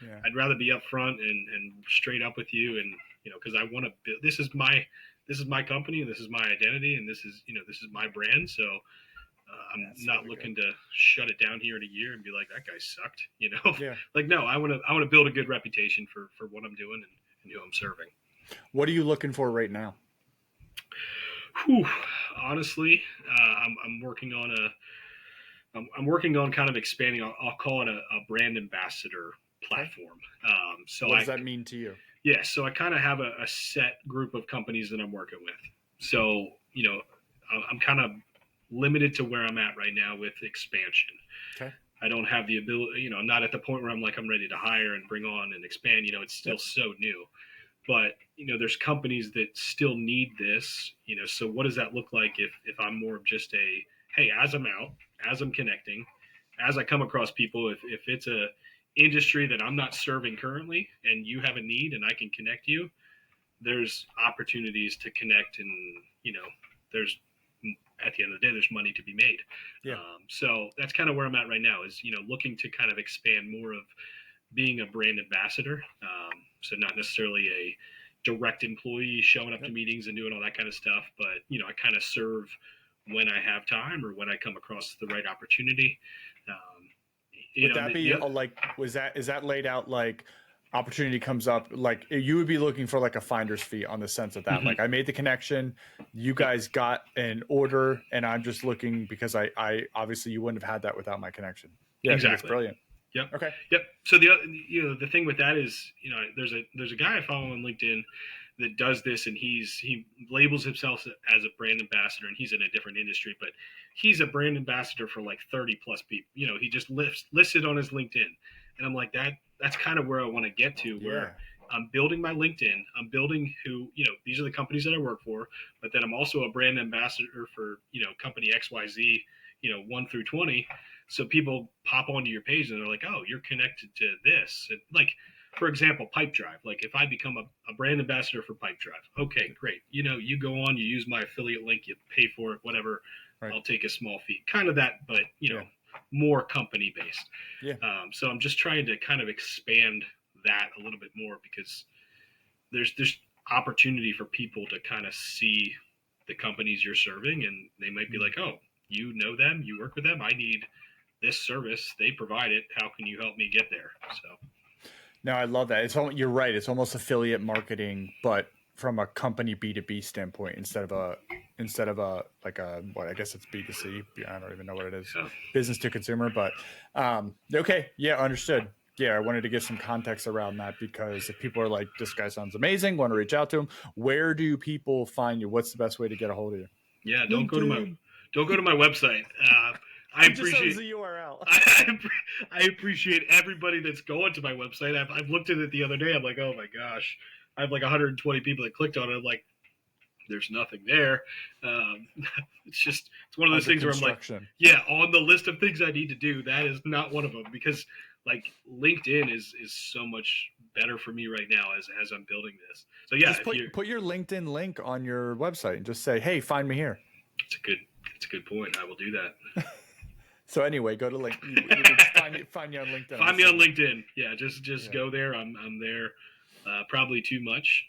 Yeah. I'd rather be upfront and straight up with you. And, cause I want to build, this is my company and this is my identity. And this is my brand. So I'm That's not really good. looking to shut it down here in a year and be like, that guy sucked. Yeah. Like, no, I want to build a good reputation for what I'm doing and who I'm serving. What are you looking for right now? Whew, honestly, I'm working on I'm working on kind of expanding. I'll call it a brand ambassador Okay. platform. So What does that mean to you? yeah, so I kind of have a set group of companies that I'm working with. So I'm kind of limited to where I'm at right now with expansion. Okay. I don't have the ability. I'm not at the point where I'm ready to hire and bring on and expand. It's still Yep. so new. But there's companies that still need this. So what does that look like if I'm more of just a, hey, as I'm out, as I'm connecting, as I come across people, if it's a industry that I'm not serving currently and you have a need and I can connect you, there's opportunities to connect, and there's at the end of the day there's money to be made. Yeah. So that's kind of where I'm at right now, is looking to kind of expand more of being a brand ambassador. So not necessarily a direct employee showing up to Yep. meetings and doing all that kind of stuff, but I kind of serve when I have time or when I come across the right opportunity. Um, Would that be like, is that laid out like opportunity comes up, like you would be looking for like a finder's fee on the sense of that, Mhm. like I made the connection, you Yep, guys got an order, and I'm just looking because I obviously you wouldn't have had that without my connection. Yeah, I think it's exactly. brilliant. Yep. Okay. Yep. So the thing with that is, there's a guy I follow on LinkedIn that does this, and he labels himself as a brand ambassador, and he's in a different industry, but he's a brand ambassador for like 30 plus people. He just listed on his LinkedIn, and I'm like, that's kind of where I want to get to, where Yeah. I'm building my LinkedIn. I'm building who, these are the companies that I work for, but then I'm also a brand ambassador for, company XYZ, 1 through 20. So people pop onto your page and they're like, oh, you're connected to this. And like, for example, Pipe Drive. Like if I become a brand ambassador for Pipe Drive, okay, great. You go on, you use my affiliate link, you pay for it, whatever. Right. I'll take a small fee. Kind of that, but Yeah. more company based. Yeah. So I'm just trying to kind of expand that a little bit more, because there's opportunity for people to kind of see the companies you're serving, and they might be like, oh, you know them, you work with them, I need this service, they provide it, how can you help me get there? So No, I love that. You're right. It's almost affiliate marketing, but from a company B2B standpoint instead of a like a what I guess it's B2C. I don't even know what it is, yeah. business to consumer. But okay, yeah, understood. Yeah, I wanted to give some context around that because if people are like, this guy sounds amazing, want to reach out to him, where do people find you? What's the best way to get a hold of you? Yeah, LinkedIn. don't go to my website. I It just shows appreciate the URL. I appreciate everybody that's going to my website. I've looked at it the other day. I'm like, oh my gosh, I have like 120 people that clicked on it. I'm like, there's nothing there. Um, it's one of those Under things where I'm like, construction. yeah, on the list of things I need to do, that is not one of them, because like LinkedIn is so much better for me right now as I'm building this. So yeah, Just if you put your LinkedIn link on your website and just say, "Hey, find me here." it's a good it's a good point. I will do that. So anyway, go to link. You can find me on LinkedIn. Find me on LinkedIn. Yeah, just Yeah. go there. I'm there. Probably too much,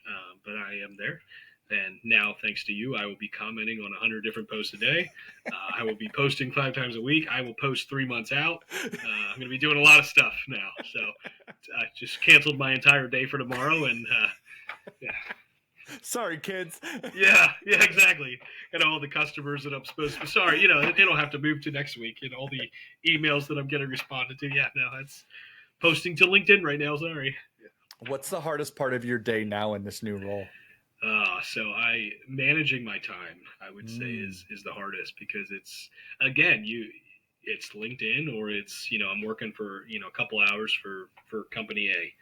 but I am there. And now, thanks to you, I will be commenting on 100 different posts a day. I will be posting 5 times a week. I will post 3 months out. I'm going to be doing a lot of stuff now. So I just canceled my entire day for tomorrow. And yeah. Sorry, kids. Yeah, exactly. And all the customers that I'm supposed to. Sorry, it'll have to move to next week. And all the emails that I'm getting responded to. Yeah, no, that's posting to LinkedIn right now. Sorry. What's the hardest part of your day now in this new role? So I managing my time, I would say, Mm. is the hardest, because it's, again, it's LinkedIn, or it's, I'm working for, a couple hours for company A,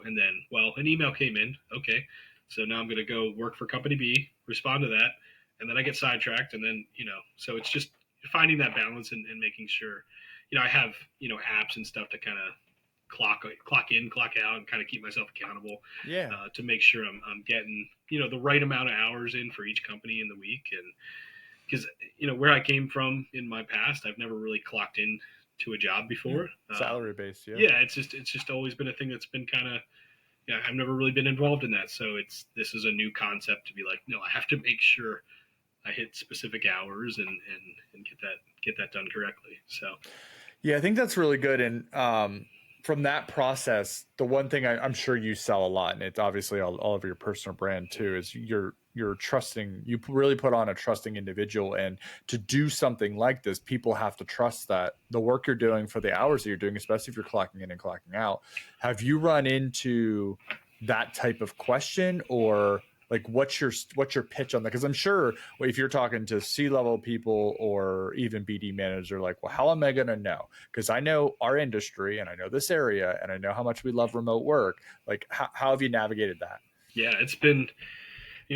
and then, well, an email came in. Okay. So now I'm going to go work for company B, respond to that. And then I get sidetracked, and then, so it's just finding that balance, and making sure, I have, apps and stuff to kind of clock in, clock out, and kind of keep myself accountable Yeah. to make sure I'm getting the right amount of hours in for each company in the week. And because where I came from in my past, I've never really clocked in to a job before. Salary based. Yeah. Yeah, it's just always been a thing that's been kind of, I've never really been involved in that. So this is a new concept to be like, no, I have to make sure I hit specific hours and get that done correctly. So Yeah, I think that's really good. And from that process, the one thing I'm sure you sell a lot, and it's obviously all of your personal brand too, is you're trusting. You really put on a trusting individual, and to do something like this, people have to trust that the work you're doing for the hours that you're doing, especially if you're clocking in and clocking out. Have you run into that type of question, or like what's your pitch on that? Because I'm sure if you're talking to C-level people or even BD manager, like, well, how am I going to know? Because I know our industry and I know this area and I know how much we love remote work. Like, how have you navigated that? yeah, it's been,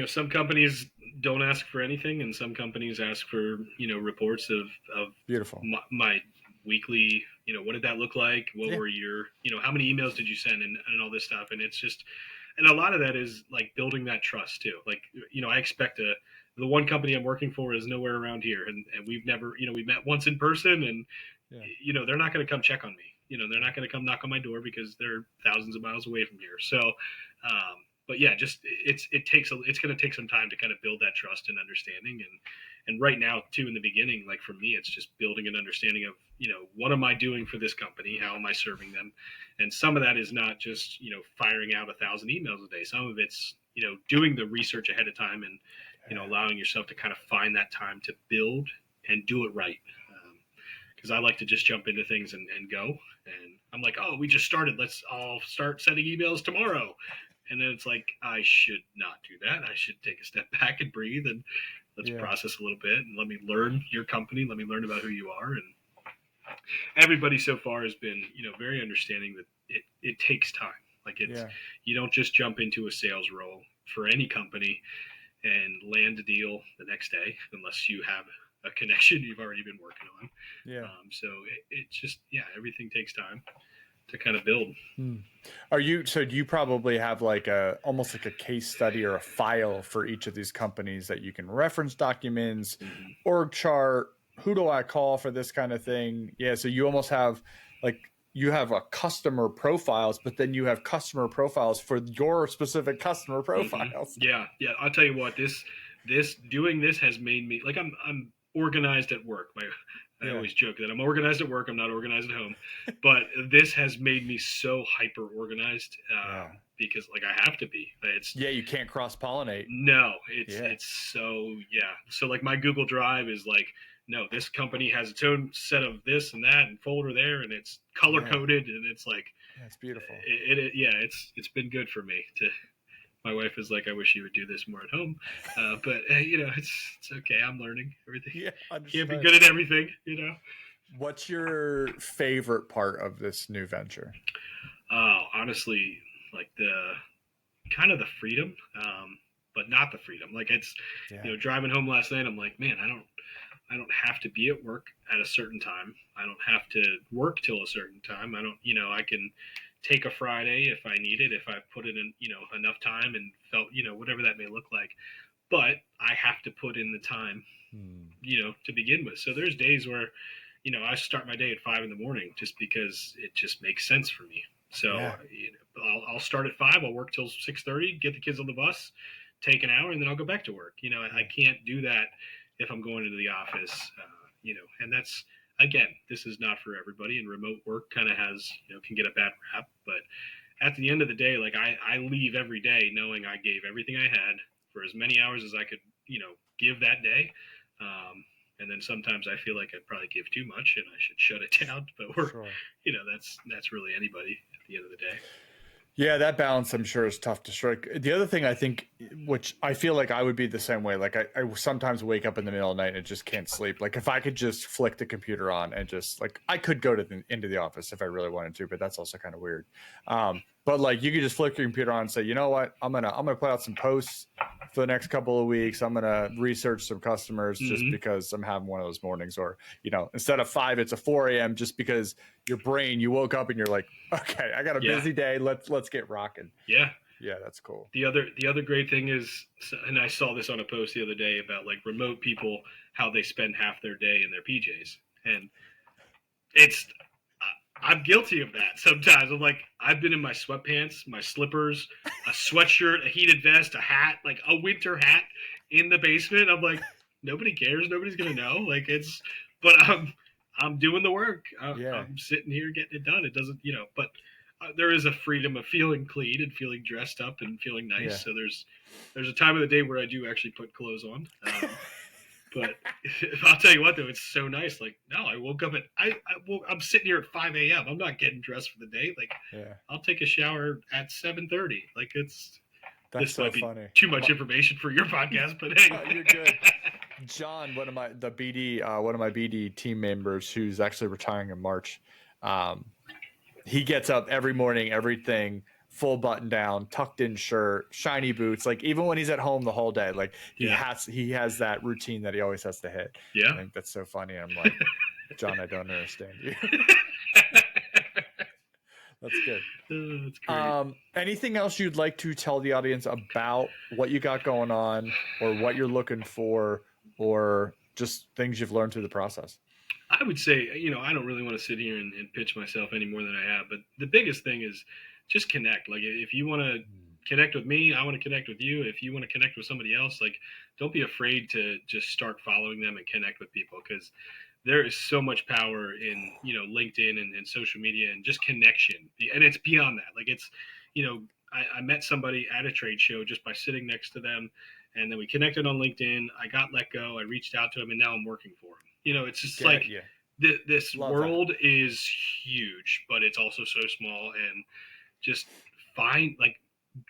some companies don't ask for anything, and some companies ask for reports of Beautiful. my weekly. What did that look like? What Yeah. were your how many emails did you send, and all this stuff. And it's just, and a lot of that is like building that trust too. Like, I expect the one company I'm working for is nowhere around here, and we've never, we met once in person, and Yeah. they're not going to come check on me. They're not going to come knock on my door because they're thousands of miles away from here. So, but yeah, just it's going to take some time to kind of build that trust and understanding. And right now too, in the beginning, like for me, it's just building an understanding of, what am I doing for this company? How am I serving them? And some of that is not just, firing out 1,000 emails a day. Some of it's, doing the research ahead of time and, allowing yourself to kind of find that time to build and do it right. Because I like to just jump into things and go. And I'm like, oh, we just started. Let's all start sending emails tomorrow. And then it's like, I should not do that. I should take a step back and breathe and let's process a little bit and let me learn your company. Let me learn about who you are. And everybody so far has been, very understanding that it takes time. Like you don't just jump into a sales role for any company and land a deal the next day unless you have a connection you've already been working on. Yeah. So it just, everything takes time to kind of build. So do you probably have like almost like a case study or a file for each of these companies that you can reference documents, org chart, who do I call for this kind of thing? Yeah. So you almost have like, you have a customer profiles, but then you have customer profiles for your specific customer profiles. Yeah. I'll tell you what, doing this has made me like, I'm organized at work. I always joke that I'm organized at work. I'm not organized at home, but this has made me so hyper organized because like I have to be. You can't cross pollinate. No, it's so So like my Google Drive is like, no, this company has its own set of this and that and folder there, and it's color coded, and it's like, it's beautiful. It's been good for me to. My wife is like, I wish you would do this more at home, but it's okay. I'm learning everything. Yeah, can't be good at everything. What's your favorite part of this new venture? Honestly, like the kind of the freedom, but not the freedom. Like it's, driving home last night, I'm like, man, I don't have to be at work at a certain time. I don't have to work till a certain time. I don't, I can take a Friday if I need it, if I put it in, enough time and felt, whatever that may look like. But I have to put in the time, to begin with. So there's days where, I start my day at 5 a.m. just because it just makes sense for me. So I'll start at 5. I'll work till 6:30, get the kids on the bus, take an hour, and then I'll go back to work. I can't do that if I'm going into the office, and that's, again, this is not for everybody, and remote work kind of has, can get a bad rap. But at the end of the day, like I leave every day knowing I gave everything I had for as many hours as I could, give that day. And then sometimes I feel like I probably give too much and I should shut it down. But that's really anybody at the end of the day. Yeah, that balance I'm sure is tough to strike. The other thing I think, which I feel like I would be the same way, like I sometimes wake up in the middle of the night and just can't sleep. Like if I could just flick the computer on and just like, I could go into the office if I really wanted to, but that's also kind of weird. But like you could just flip your computer on and say, you know what, I'm gonna put out some posts for the next couple of weeks. I'm gonna research some customers just because I'm having one of those mornings, or instead of 5, it's a 4 a.m. just because you woke up and you're like, okay, I got a busy day. Let's get rocking. Yeah. Yeah, that's cool. The other great thing is, and I saw this on a post the other day about like remote people, how they spend half their day in their PJs, and it's I'm guilty of that sometimes. I'm like, I've been in my sweatpants, my slippers, a sweatshirt, a heated vest, a hat, like a winter hat in the basement. I'm like, nobody cares. Nobody's gonna know. Like but I'm doing the work. I'm sitting here getting it done. It doesn't, but there is a freedom of feeling clean and feeling dressed up and feeling nice. Yeah. So there's a time of the day where I do actually put clothes on. But I'll tell you what, though, it's so nice. Like, no, I woke up at I'm sitting here at 5 a.m. I'm not getting dressed for the day. Like, I'll take a shower at 7:30. Like, this so might be funny. Too much information for your podcast, but hey, you're good. John, one of my BD team members, who's actually retiring in March, he gets up every morning, everything full button down, tucked in shirt, shiny boots. Like even when he's at home the whole day, like he has that routine that he always has to hit. Yeah, I think that's so funny. I'm like, John, I don't understand you. That's good. That's great. Anything else you'd like to tell the audience about what you got going on, or what you're looking for, or just things you've learned through the process? I would say, I don't really want to sit here and pitch myself any more than I have, but the biggest thing is just connect. Like if you want to connect with me, I want to connect with you. If you want to connect with somebody else, like don't be afraid to just start following them and connect with people, because there is so much power in, LinkedIn and social media and just connection. And it's beyond that. Like it's, I met somebody at a trade show just by sitting next to them, and then we connected on LinkedIn. I got let go. I reached out to him, and now I'm working for him. It's just this world is huge, but it's also so small. And just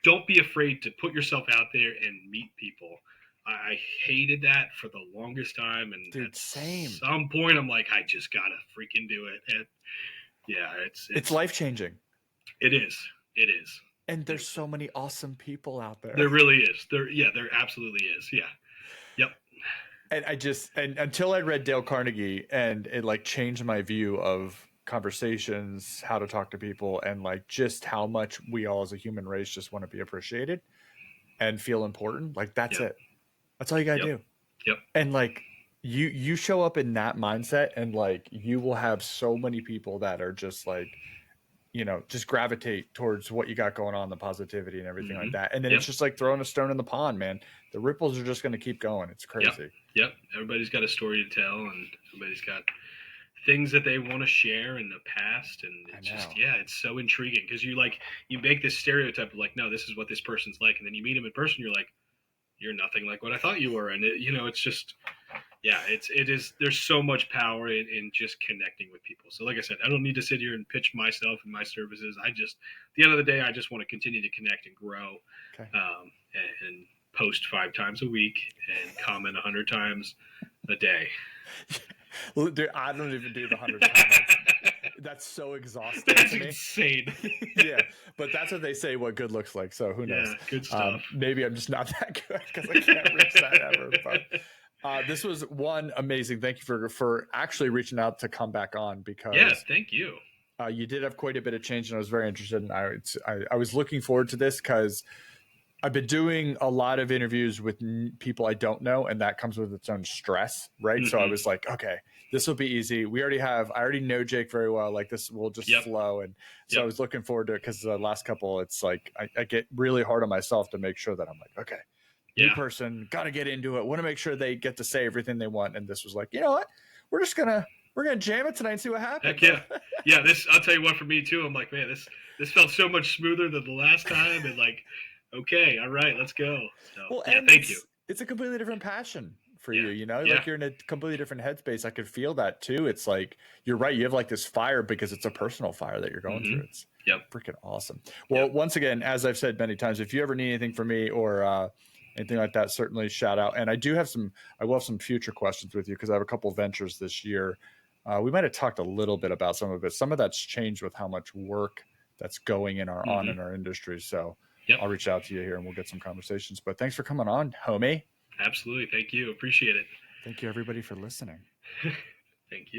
don't be afraid to put yourself out there and meet people. I hated that for the longest time, and at some point, I'm like, I just gotta freaking do it. And it's life changing. It is. And there's so many awesome people out there. There really is. There absolutely is. Yeah. Yep. And until I read Dale Carnegie, and it like changed my view of conversations, how to talk to people, and like just how much we all as a human race just want to be appreciated and feel important. Like that's it. That's all you gotta do. Yep. And like you show up in that mindset, and like you will have so many people that are just like, just gravitate towards what you got going on, the positivity and everything like that. And then it's just like throwing a stone in the pond, man. The ripples are just going to keep going. It's crazy. Yep. Everybody's got a story to tell, and everybody's got things that they want to share in the past. And it's just, it's so intriguing, because you make this stereotype of like, no, this is what this person's like. And then you meet them in person, you're like, you're nothing like what I thought you were. And it's just, it is, there's so much power in just connecting with people. So like I said, I don't need to sit here and pitch myself and my services. At the end of the day, I just want to continue to connect and grow, and post 5 times a week and comment 100 times a day. Dude, I don't even do the 100 times. That's so exhausting. That's insane. Yeah, but that's what they say what good looks like. So who knows? Yeah, good stuff. Maybe I'm just not that good because I can't reach that ever. But this was one amazing. Thank you for actually reaching out to come back on, because thank you. You did have quite a bit of change, and I was very interested. And I was looking forward to this because I've been doing a lot of interviews with people I don't know, and that comes with its own stress, right? Mm-hmm. So I was like, okay, this will be easy. I already know Jake very well. Like this will just flow. And so I was looking forward to it, because the last couple, it's like, I get really hard on myself to make sure that I'm like, okay, new person, got to get into it. Want to make sure they get to say everything they want. And this was like, you know what? We're going to jam it tonight and see what happens. Heck yeah. This, I'll tell you what, for me too, I'm like, man, this felt so much smoother than the last time. And like, okay, all right, let's go. So, thank you. It's a completely different passion for you, like you're in a completely different headspace. I could feel that too. It's like, you're right. You have like this fire, because it's a personal fire that you're going through. It's freaking awesome. Well, once again, as I've said many times, if you ever need anything from me or anything like that, certainly shout out. And I will have some future questions with you, because I have a couple of ventures this year. We might've talked a little bit about some of it. Some of that's changed with how much work that's going in our on in our industry. So I'll reach out to you here and we'll get some conversations. But thanks for coming on, homie. Absolutely. Thank you. Appreciate it. Thank you, everybody, for listening. Thank you.